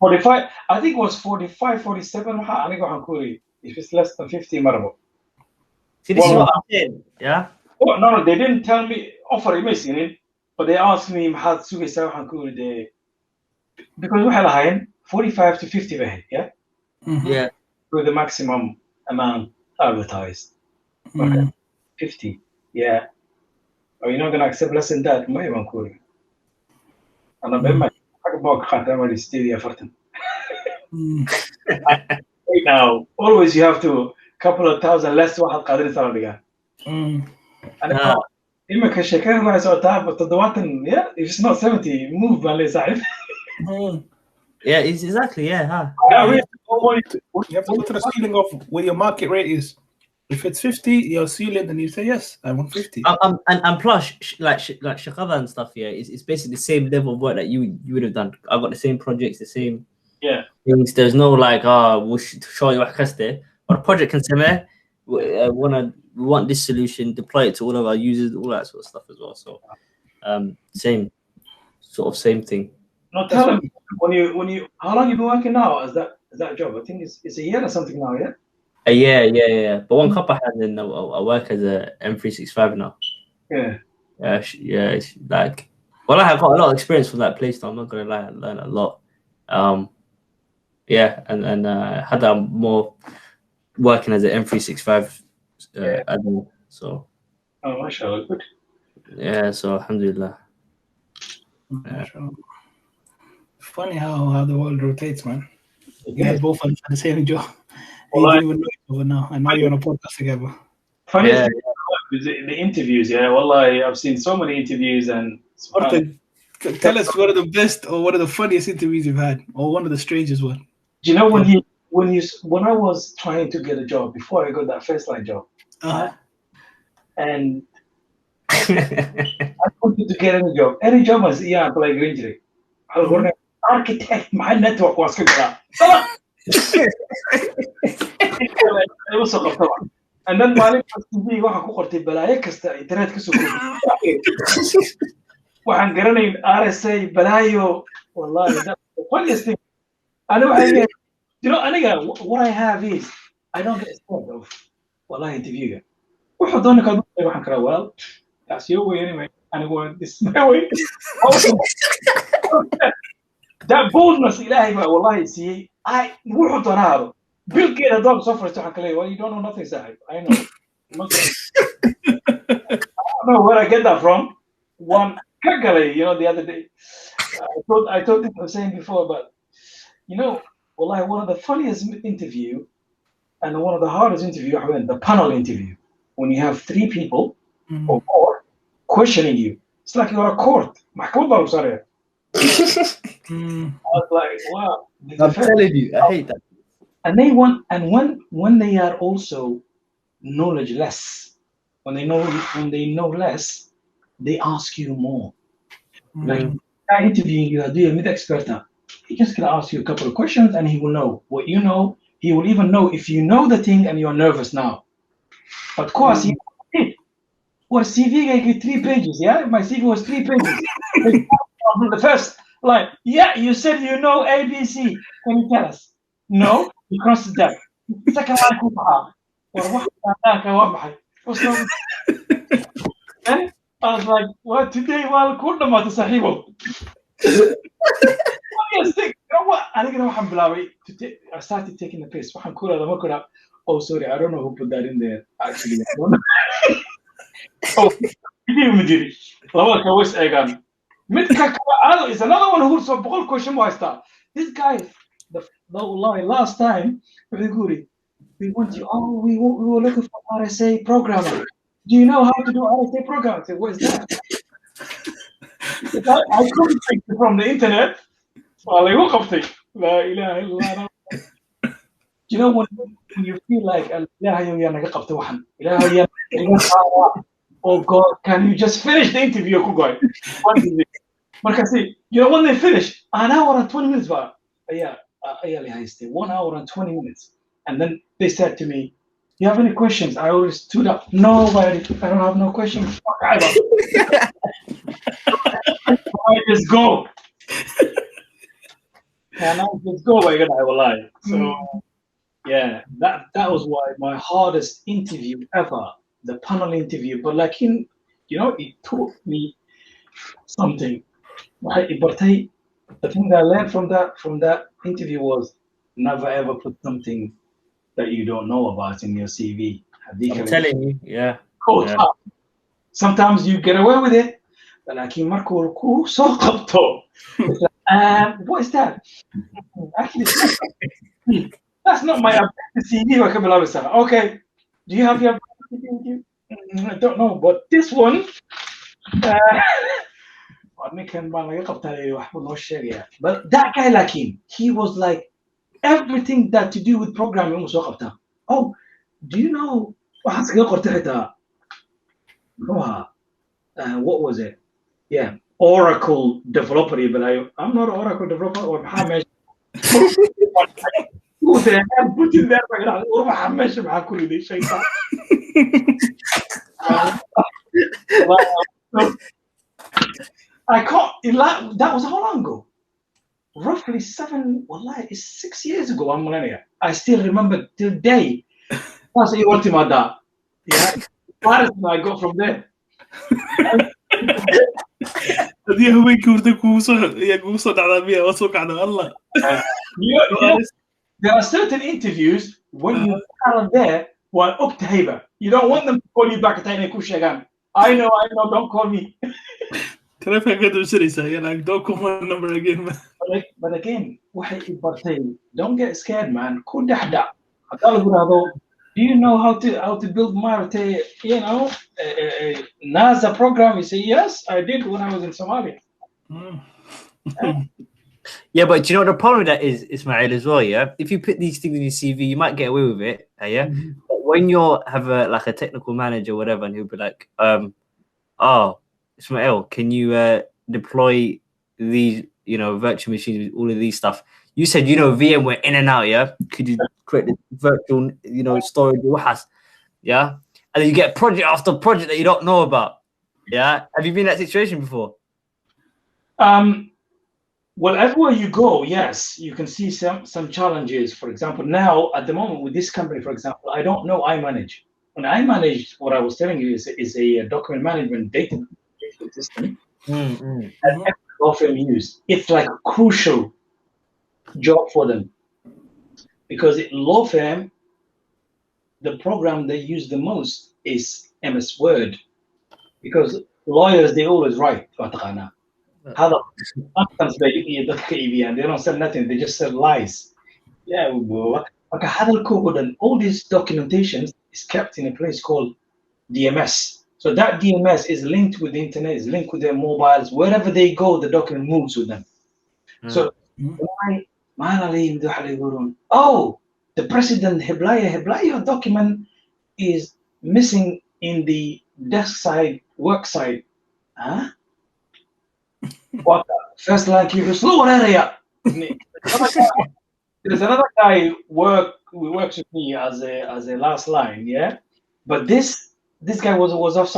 45. I think it was 45, 47. if it's less than 50 marble. See, this is what I'm saying. Yeah. Oh, no, they didn't tell me offer me, but they asked me maxaad sugaysaa waxaan ku yidhi because waxay lahaayeen 45 to 50 bay ahayd, yeah? Yeah. With the maximum amount advertised. Okay. 50, yeah. Are you not going to accept less than that? ما يبان كوري. أنا بما حق باك خاتم على ستيديا فرتن. Right now, always you have to couple of thousand less واحد قادر يصير لقاه. أنا إما كشكل ما يسوي تعب تدواتن yeah if it's not 70 move بالله صعب. Yeah, it's exactly yeah. You have to go to the ceiling of where your market rate is. If it's 50, your ceiling, then you say yes, I want 50. And plus, like Shakava and stuff, yeah, it's basically the same level of work that you would have done. I've got the same projects, the same things. There's no like, we'll show you what there. But a project can say, we want this solution, deploy it to all of our users, all that sort of stuff as well. So, same thing. No, tell them when you how long you been working now as that job? I think it's a year or something now, yeah. Yeah. But one couple has in I work as a M365 now. Yeah. It's like, well, I have got a lot of experience from that place. So I'm not gonna lie, I learned a lot. And had that more working as an M365 admin. So. Oh, mashallah, good. Yeah. So alhamdulillah. Funny how the world rotates, man. You guys both on the same job. You don't even know each other now, and now you're on a podcast together. Funny the interviews, yeah. Wallah, I've seen so many interviews, and tell us one of the best or one of the funniest interviews you've had, or one of the strangest one. Do you know when I was trying to get a job before I got that first line job, and I wanted to get any job was like injury. I was going to architect my network was good. And then Malik TV waxa ku qortay balaayo kasta internet ka soo koobay waxaan garanay RSA balaayo wallahi that funniest thing aniga what I have is I don't get scared of wallahi interview wuxuu doona ka waxaan kara well that's your way anyway aniga this my way that boldness ilahi wallahi see I wuxuu doonaa Bill Gates dog suffers to Hakale. Well, you don't know nothing, Sahib. I know. I don't know where I get that from. One Kakale, the other day. I told him I was saying before, but well, one of the funniest interview and one of the hardest interview I went, the panel interview. When you have 3 people or more questioning you. It's like you're a court. I'm sorry. I was like, wow. I'm telling you, I hate that. And they want, and when they are also knowledge less, when they know less, they ask you more. Like interviewing you, do you meet expert? He just gonna ask you a couple of questions, and he will know what you know. He will even know if you know the thing and you are nervous now. Of course, he did. Well, CV gave 3 pages. Yeah, my CV was 3 pages. The first, like, yeah, you said you know ABC. Can you tell us? No. You cross the deck. Second line, and I was like, well, today, well, couldn't matter, Sahibo. I started taking the piss. Oh, sorry, I don't know who put that in there. Actually, is another one who's a whole question. This guy. Last time, we want you. Oh, we were looking for RSA programmer. Do you know how to do RSA programming? I said, what is that? I couldn't take it from the internet. Well, I woke up thinking, you know when you feel like, oh God, can you just finish the interview? When they finish, an hour and 20 minutes. Yeah. 1 hour and 20 minutes. And then they said to me, you have any questions? I always stood up. No, I don't have no questions. I just go. And I just go, I will lie. So Yeah, that was why my hardest interview ever, the panel interview. But like it taught me something. But the thing that I learned from that interview was never ever put something that you don't know about in your CV. I'm telling you, yeah. Coach, sometimes you get away with it, but like in Marco Ruku, so what is that? Actually, that's not my CV. Okay, do you have your CV? I don't know, but this one, but that guy like him, he was like everything that to do with programming. Oh, do you know what was it? Yeah, Oracle developer. But I'm not an Oracle developer or Mohammed. Put in there. I can't. That was how long ago? Roughly 6 years ago. I still remember till day. That's what you want him at that. Yeah, I got from there. There are certain interviews when you are there, you don't want them to call you back at any kushagan. I know, don't call me. Can I forget to say like don't call my number again, man. But again, don't get scared, man. Do you know how to build Marte, NASA program? You say, yes, I did when I was in Somalia. Yeah, but do you know what the problem with that is, Ismail, as well, yeah? If you put these things in your CV, you might get away with it, yeah? But when you have a technical manager or whatever, and he'll be like, oh, Ismail, can you deploy these, virtual machines with all of these stuff? You said, VMware in and out, yeah? Could you create the virtual, storage, yeah? And then you get project after project that you don't know about, yeah? Have you been in that situation before? Well, everywhere you go, yes, you can see some challenges. For example, now at the moment with this company, for example, I don't know iManage. When I managed, what I was telling you is a document management data system that every law firm use. It's like a crucial job for them because law firm, the program they use the most is MS Word because lawyers, they always write. Sometimes they don't sell nothing, they just sell lies. Yeah, all these documentations is kept in a place called DMS. So that DMS is linked with the internet, is linked with their mobiles. Wherever they go, the document moves with them. So oh, the president Heblaya document is missing in the desk side, work side. Huh? What? First line keep slow area. There's another guy works with me as a last line, yeah. But this guy was off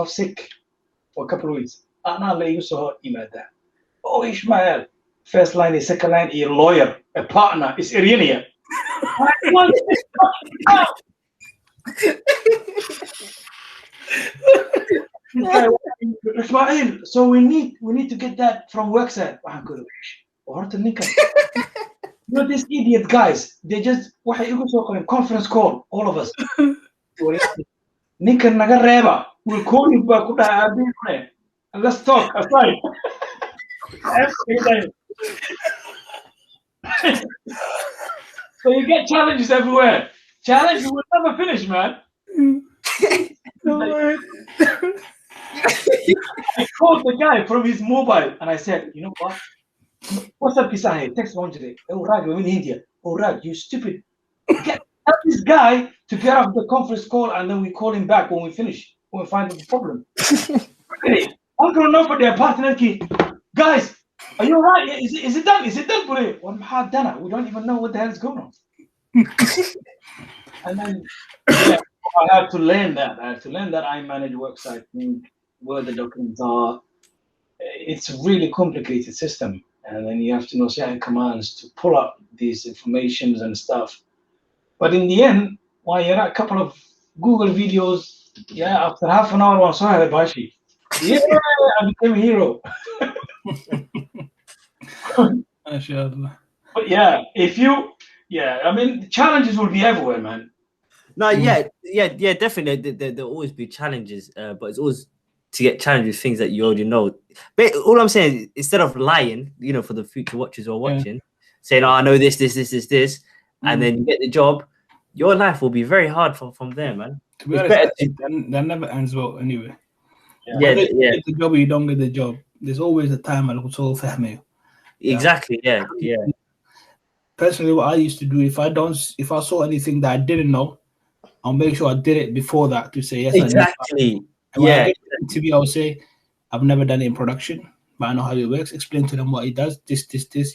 sick for a couple of weeks. You saw email that. Oh, Ismail, first line is second line, a lawyer, a partner, is Irania. Ismail, so we need to get that from worksite. These idiot guys, they just conference call, all of us. Ninkan naga reeba, we'll call you back. And let's talk aside. So you get challenges everywhere. Challenge will never finish, man. I called the guy from his mobile and I said, you know what? What's up, Kisai? Text one today. Oh, Raj, we're in India. Oh, Raj, you stupid. Tell this guy to get off the conference call and then we call him back when we finish. When we find the problem. Hey, I'm going to know for their partner key. Guys, are you all right? Is it done? Is it done, Puri? We don't even know what the hell is going on. And then I had to learn that. I manage website, where the documents are. It's a really complicated system. And then you have to know certain commands to pull up these informations and stuff. But in the end, why you're a couple of Google videos, yeah, after half an hour on Sahel Bashi. Yeah, I became a hero. MashaAllah. But yeah, I mean, the challenges will be everywhere, man. No, yeah, definitely. There'll always be challenges, but it's always to get challenged with things that you already know. But all I'm saying is, instead of lying, for the future watchers who are watching, saying, "Oh, I know this," and then you get the job, your life will be very hard from there, man. To be honest, that never ends well anyway. Whether you get the job or you don't get the job, there's always a time I'll solve for Exactly. Yeah. Personally, what I used to do, if I saw anything that I didn't know, I'll make sure I did it before that to say yes. Exactly. When I get an interview, I'll say I've never done it in production, but I know how it works. Explain to them what it does. This.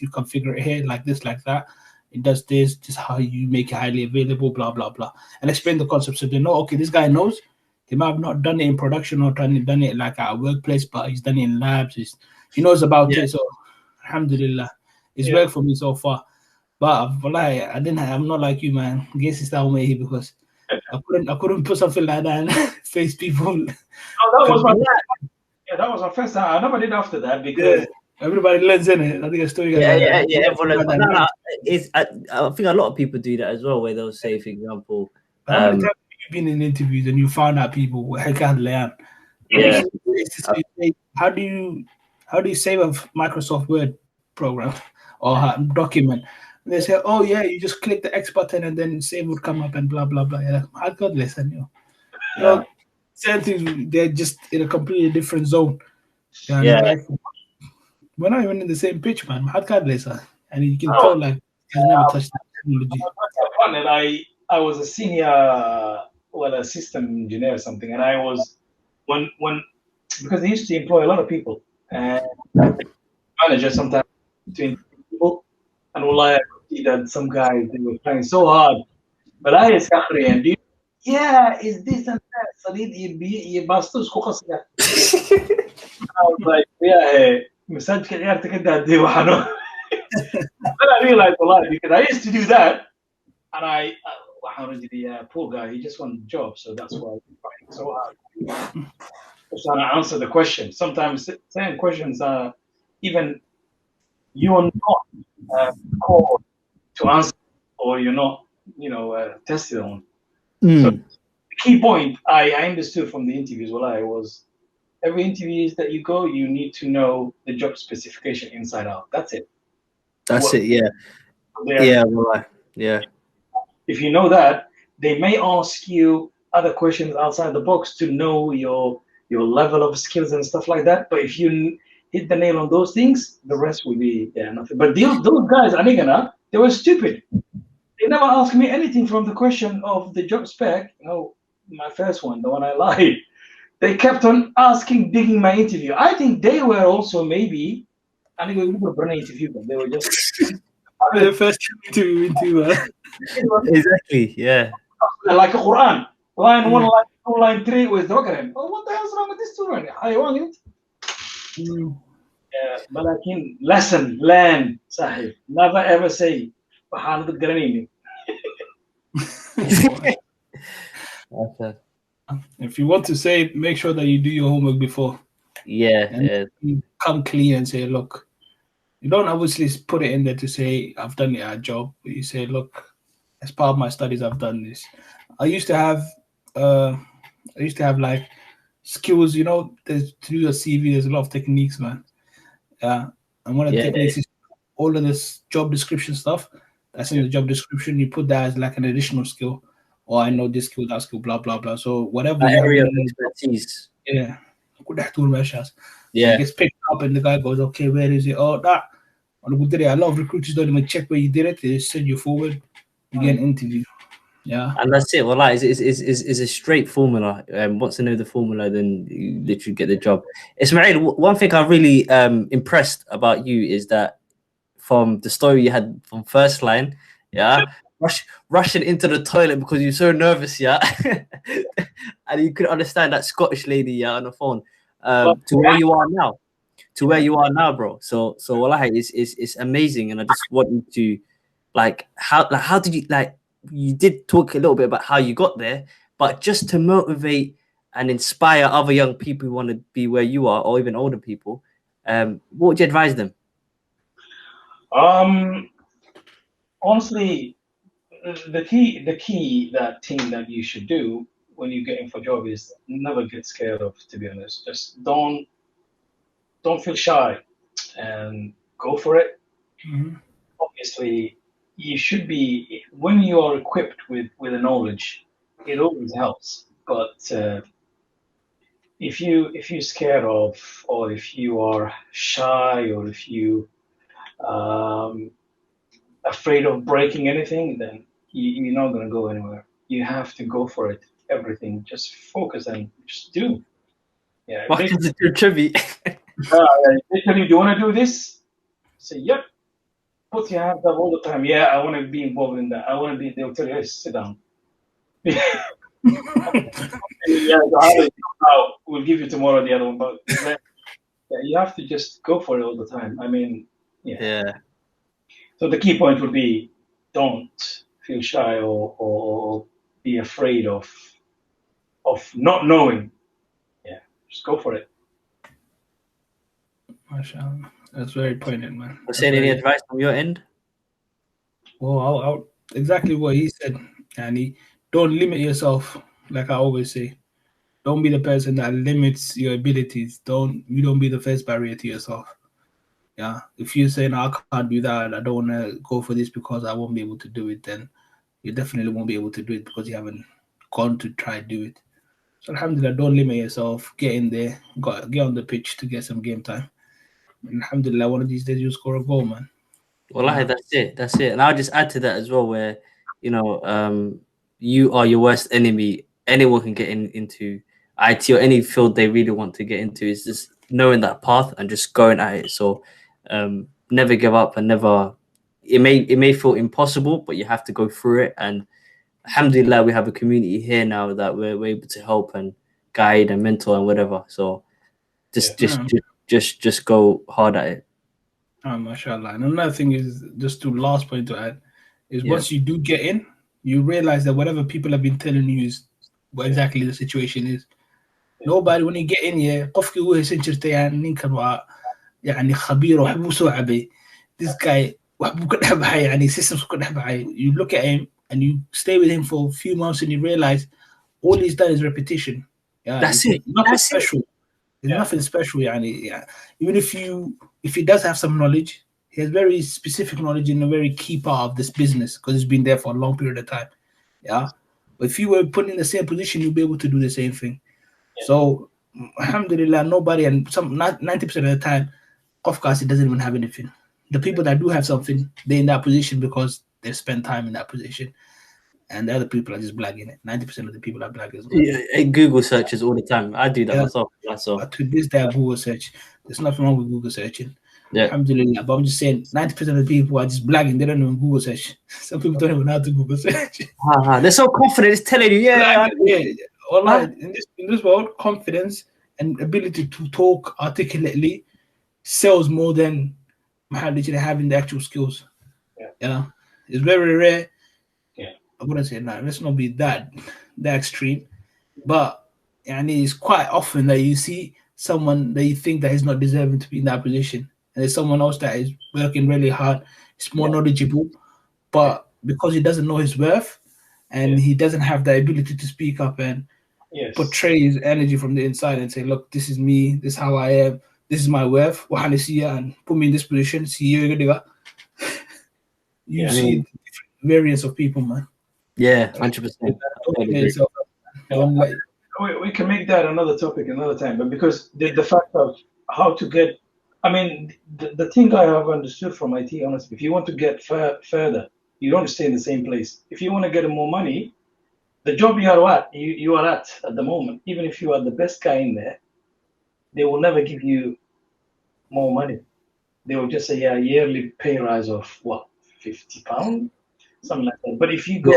You configure it here like this, like that. It does this. This is how you make it highly available. Blah blah blah, and explain the concept so they know. Okay, this guy knows. He might have not done it in production or done it like at a workplace, but he's done it in labs. He knows about it. So, alhamdulillah, it's worked for me so far. But I'm not like you, man. I guess it's that way because I couldn't put something like that and face people. Oh, that was my first time. I never did after that because everybody learns in it. I think a story. Everyone learns. I think a lot of people do that as well, where they'll say, for example, how many times have you been in interviews and you found out people can't learn? Yeah. How do you save a Microsoft Word program or document? They say, oh yeah, you just click the X button and then save would come up and blah blah blah. Yeah, I got listen, certain things they're just in a completely different zone. Like, we're not even in the same pitch, man. How got listen? And you can tell like he's never touched the technology. And I was a senior, a system engineer or something, and I was when because they used to employ a lot of people and manager sometimes between people, and I could see that some guys they were trying so hard, but I is and is this and that. So you bastos I was like, message but I realized a lot because I used to do that, and poor guy, he just wanted a job, so that's why he's fighting so hard. Just trying to answer the question. Sometimes certain questions are even you are not called to answer, or you're not, tested on. So the key point I understood from the interviews was every interviews that you go, you need to know the job specification inside out. That's it. Yeah. If you know that, they may ask you other questions outside the box to know your level of skills and stuff like that. But if you hit the nail on those things, the rest will be nothing. But those guys, they were stupid. They never asked me anything from the question of the job spec. My first one, the one I lied. They kept on digging my interview. I think they were also maybe. We were going to interview them. They were just the first interview. Exactly. Yeah. Like a Quran, line 1, line 2, line 3 with Rockeren. Oh, what the hell's wrong with this student? I want it. But I can learn, Sahib. Never ever say, if you want to say it, make sure that you do your homework before. And you come clean and say, look, you don't obviously put it in there to say I've done it at a job, but you say, look, as part of my studies, I've done this. I used to have like skills, to do your CV. There's a lot of techniques, man. And one of the techniques is all of this job description stuff. That's in the job description. You put that as like an additional skill. Or I know this skill, that skill, blah blah blah. So whatever area of expertise. Yeah. It gets picked up and the guy goes, okay, where is it? Oh, that. A lot of recruiters don't even check where you did it. They just send you forward. You get an interview. Yeah. And that's it. Well, it's a straight formula. Once you know the formula, then you literally get the job. Ismail, one thing I'm really impressed about you is that from the story you had from first line, rushing into the toilet because you're so nervous, and you couldn't understand that Scottish lady, on the phone, to where you are now, bro. So it's amazing, and I just want you to, how did you you did talk a little bit about how you got there, but just to motivate and inspire other young people who want to be where you are, or even older people, what would you advise them? Honestly, the key that thing that you should do when you get in for a job is never get scared of. To be honest, just don't feel shy and go for it. Mm-hmm. Obviously, you should be, when you are equipped with the knowledge, it always helps. But if you're scared of, or if you are shy, or if you afraid of breaking anything, then you're not going to go anywhere. You have to go for it. Everything, just focus and just do. Yeah. What does it contribute? They tell you, do you want to do this? Say, yep. Put your hands up all the time. Yeah, I want to be involved in that. I want to be. They'll tell you, hey, sit down. Yeah, we'll give you tomorrow the other one. But yeah, you have to just go for it all the time. I mean, yeah. So the key point would be, don't feel shy or be afraid of not knowing. Yeah, just go for it. MashaAllah. That's very poignant, man. Was there any advice from your end? Well, I'll exactly what he said, and don't limit yourself. Like I always say, don't be the person that limits your abilities. You don't be the first barrier to yourself. Yeah, if you say, no, I can't do that, I don't want to go for this because I won't be able to do it, then you definitely won't be able to do it because you haven't gone to try to do it. So alhamdulillah, don't limit yourself. Get in there, get on the pitch to get some game time. And alhamdulillah, one of these days you'll score a goal, man. Wallahi, that's it. And I'll just add to that as well, where, you know, you are your worst enemy. Anyone can get into IT or any field they really want to get into. Is just knowing that path and just going at it. So never give up, and never. It may feel impossible, but you have to go through it. And alhamdulillah, we have a community here now that we're able to help and guide and mentor and whatever. So just go hard at it. MashaAllah. And another thing is, just to last point to add, is once you do get in, you realize that whatever people have been telling you is what exactly the situation is. Nobody, when you get in here, this guy, you look at him and you stay with him for a few months and you realize all he's done is repetition. That's it. Nothing special. There's nothing special. Even if he does have some knowledge, he has very specific knowledge in a very key part of this business because he's been there for a long period of time. Yeah. But if you were put in the same position, you'll be able to do the same thing. Yeah. So, alhamdulillah, nobody, and 90% of the time, of course, it doesn't even have anything. The people that do have something, they're in that position because they've spent time in that position. And the other people are just blagging it. 90% of the people are blaggers. Yeah, Google searches all the time. I do that myself. But to this day, Google search. There's nothing wrong with Google searching. Yeah. Alhamdulillah. But I'm just saying, 90% of the people are just blagging. They don't even Google search. Some people don't even know how to Google search. They're so confident. It's telling you, Well, in this world, confidence and ability to talk articulately sells more than having the actual skills. Yeah. It's very rare. I wouldn't say no, let's not be that extreme, but it's quite often that you see someone that you think that is not deserving to be in that position, and there's someone else that is working really hard, is more knowledgeable, but because he doesn't know his worth and he doesn't have the ability to speak up and portray his energy from the inside and say, look, this is me, this is how I am, this is my worth, and put me in this position, see you see different variants of people, man. Yeah, 100%. We can make that another topic another time, but because the fact of how to get, the thing I have understood from IT, honestly, if you want to get further, you don't stay in the same place. If you want to get more money, the job you are at the moment, even if you are the best guy in there, they will never give you more money. They will just say, a yearly pay rise of what, £50, something like that. But if you go,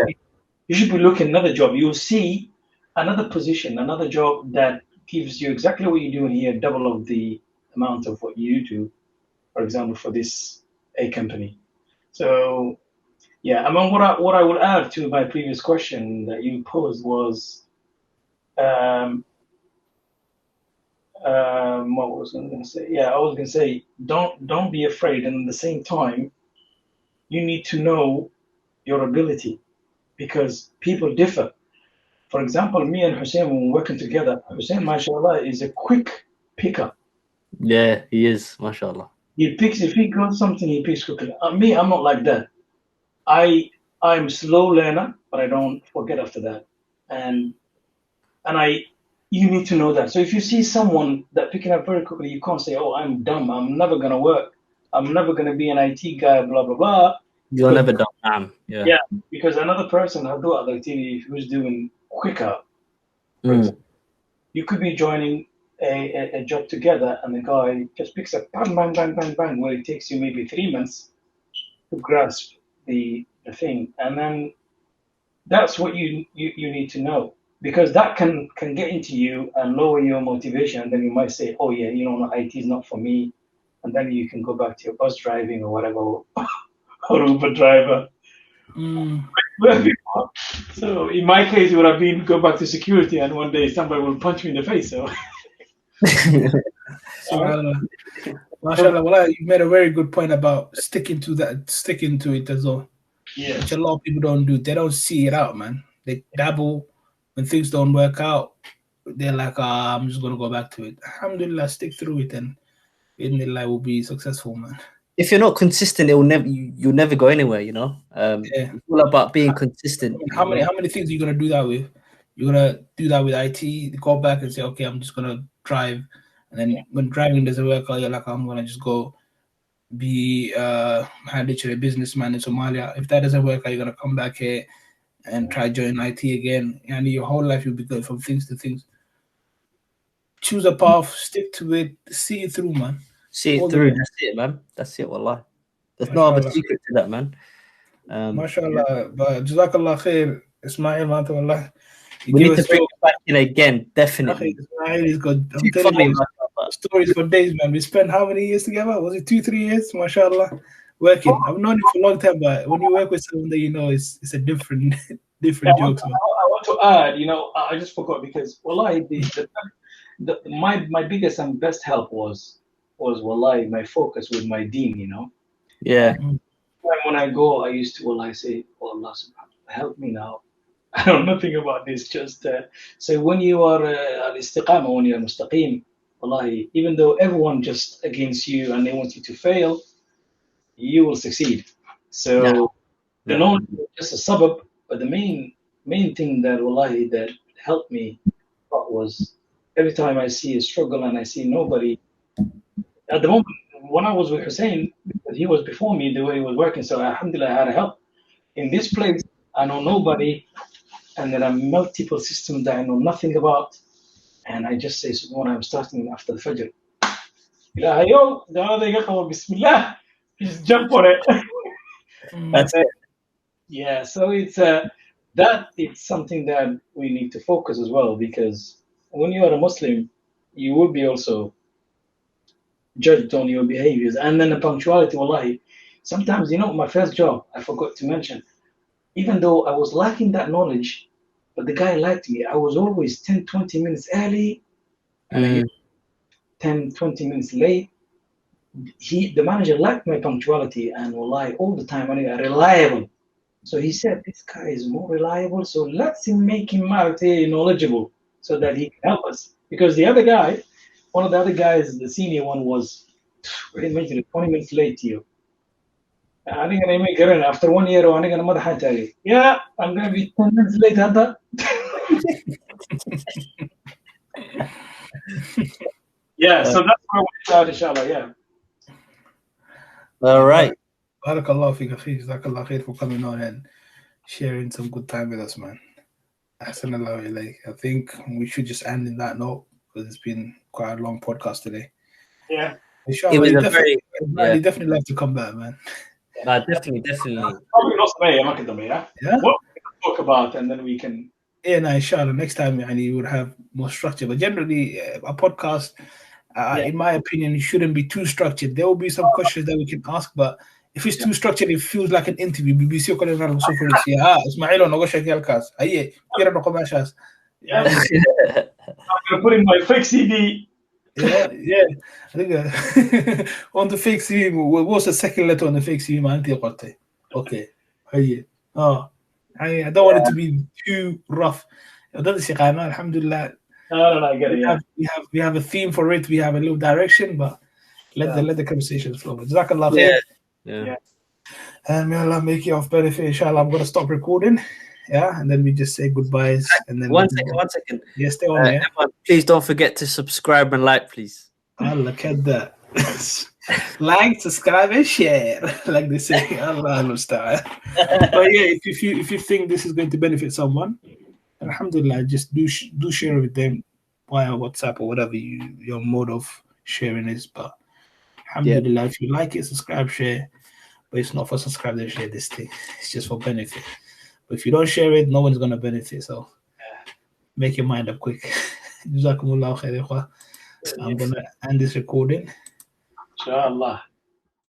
you should be looking another job. You'll see another position, another job that gives you exactly what you're doing here, double of the amount of what you do, for example, for this company. So Yeah, I mean, what I would add to my previous question that you posed was, what was I going to say? Yeah, I was going to say, don't be afraid, and at the same time, you need to know your ability because people differ. For example, me and Hussein, when we're working together, Hussein, mashallah, is a quick picker. Yeah, he is, mashallah. He picks, if he got something, he picks quickly. Me, I'm not like that. I'm slow learner, but I don't forget after that. And you need to know that. So if you see someone that picking up very quickly, you can't say, "Oh, I'm dumb. I'm never gonna work. I'm never gonna be an IT guy." Blah blah blah. You're never done. Yeah. Yeah, because another person who's doing quicker, you could be joining a job together, and the guy just picks up bang bang bang bang bang, where it takes you maybe 3 months to grasp the thing, and then that's what you need to know, because that can get into you and lower your motivation, and then you might say, oh yeah, IT is not for me, and then you can go back to your bus driving or whatever, or Uber driver. So in my case, it would have been go back to security, and one day somebody will punch me in the face. So mashallah, well, you made a very good point about sticking to it as well. Yeah, which a lot of people don't do. They don't see it out, man. They dabble when things don't work out. They're like, I'm just gonna go back to it. Alhamdulillah, stick through it, and in the life will be successful, man. If you're not consistent, you'll never go anywhere. It's all about being consistent. How many things are you gonna do that with? You're gonna do that with IT. Go back and say, okay, I'm just gonna drive, and then when driving doesn't work out, you're like, I'm gonna just go be literally a businessman in Somalia. If that doesn't work, are you gonna come back here and try join IT again? And your whole life you'll be going from things to things. Choose a path, stick to it, see it through, man. See it through. That's it, man. That's it, wallah. There's no other secret to that, man. Mashallah, but Jazakallah khair, Ismail, wallah. We need to bring it back in again, definitely. Ismail is good. I'm telling you, stories for days, man. We spent how many years together? Was it 2-3 years? Mashallah, working. I've known you for a long time, but when you work with someone that it's a different joke. I want to add, I just forgot, because wallahi, my biggest and best help was wallahi my focus with my deen. Yeah. When I go, I used to wallahi say, "Oh Allah subhanahu, help me now. I know nothing about this." Just so when you are al-istiqamah, when you are mustaqim, wallahi, even though everyone just against you and they want you to fail, you will succeed. So the knowledge is just a sabab, but the main thing that wallahi that helped me was every time I see a struggle and I see nobody. At the moment, when I was with Hussein, because he was before me, the way he was working, so alhamdulillah, I had help. In this place, I know nobody, and there are multiple systems that I know nothing about, and I just say, Subhanallah, I'm starting after the Fajr. Bismillah, just jump on it. That's it. Yeah, so it's something that we need to focus as well, because when you are a Muslim, you will be also judged on your behaviors, and then the punctuality. Wallahi, sometimes my first job, I forgot to mention, even though I was lacking that knowledge, but the guy liked me. I was always 10-20 minutes early, and I 10-20 minutes late. The manager liked my punctuality, and wallahi, all the time, reliable. So he said, this guy is more reliable, so let's make him knowledgeable so that he can help us. Because the other guy, one of the other guys, the senior one, was 20 minutes late to you. I'm going to make it after 1 year, I'm going to tell you. Yeah, I'm going to be 10 minutes late. Yeah, so that's where we start, inshallah. Yeah. All right. Barakallah fi akhi, Jazakallah khair for coming on and sharing some good time with us, man. Ahsanallahu ilayk. I think we should just end in that note, because it's been quite a long podcast today. Yeah. Inshallah, It was definitely love to come back, man. Definitely. Probably not today, yeah? What we can talk about, and then we can. Yeah, no, inshallah, next time you would have more structure. But generally, a podcast, in my opinion, shouldn't be too structured. There will be some questions that we can ask, but if it's too structured, it feels like an interview. BBC ko lang na so for it. Yeah, Ismail on go check your cars. Aye, kira no commercials. Yeah. I'm gonna put in my fake CD. Yeah. I think on the fake CV, what was the second letter on the fake CV? Man, okay. Aye. Oh, I don't want it to be too rough. Alhamdulillah. No, I get it. Yeah. We have a theme for it. We have a little direction, but let the conversation flow. Jazakallah khair. Yeah. And may Allah make you of benefit. Inshallah, I'm gonna stop recording. Yeah, and then we just say goodbyes. And then One second. Yes, stay on there. Everyone, please don't forget to subscribe and like, please. Look at that. Like, subscribe, and share, like they say. Allah understand. But yeah, if you think this is going to benefit someone, alhamdulillah, just do share with them via WhatsApp or whatever your mode of sharing is. But alhamdulillah, if you like it, subscribe, share. But it's not for subscribe and share this thing. It's just for benefit. But if you don't share it, no one's gonna benefit. So make your mind up quick. Jazakumullahu khayran. I'm gonna end this recording. Inshallah.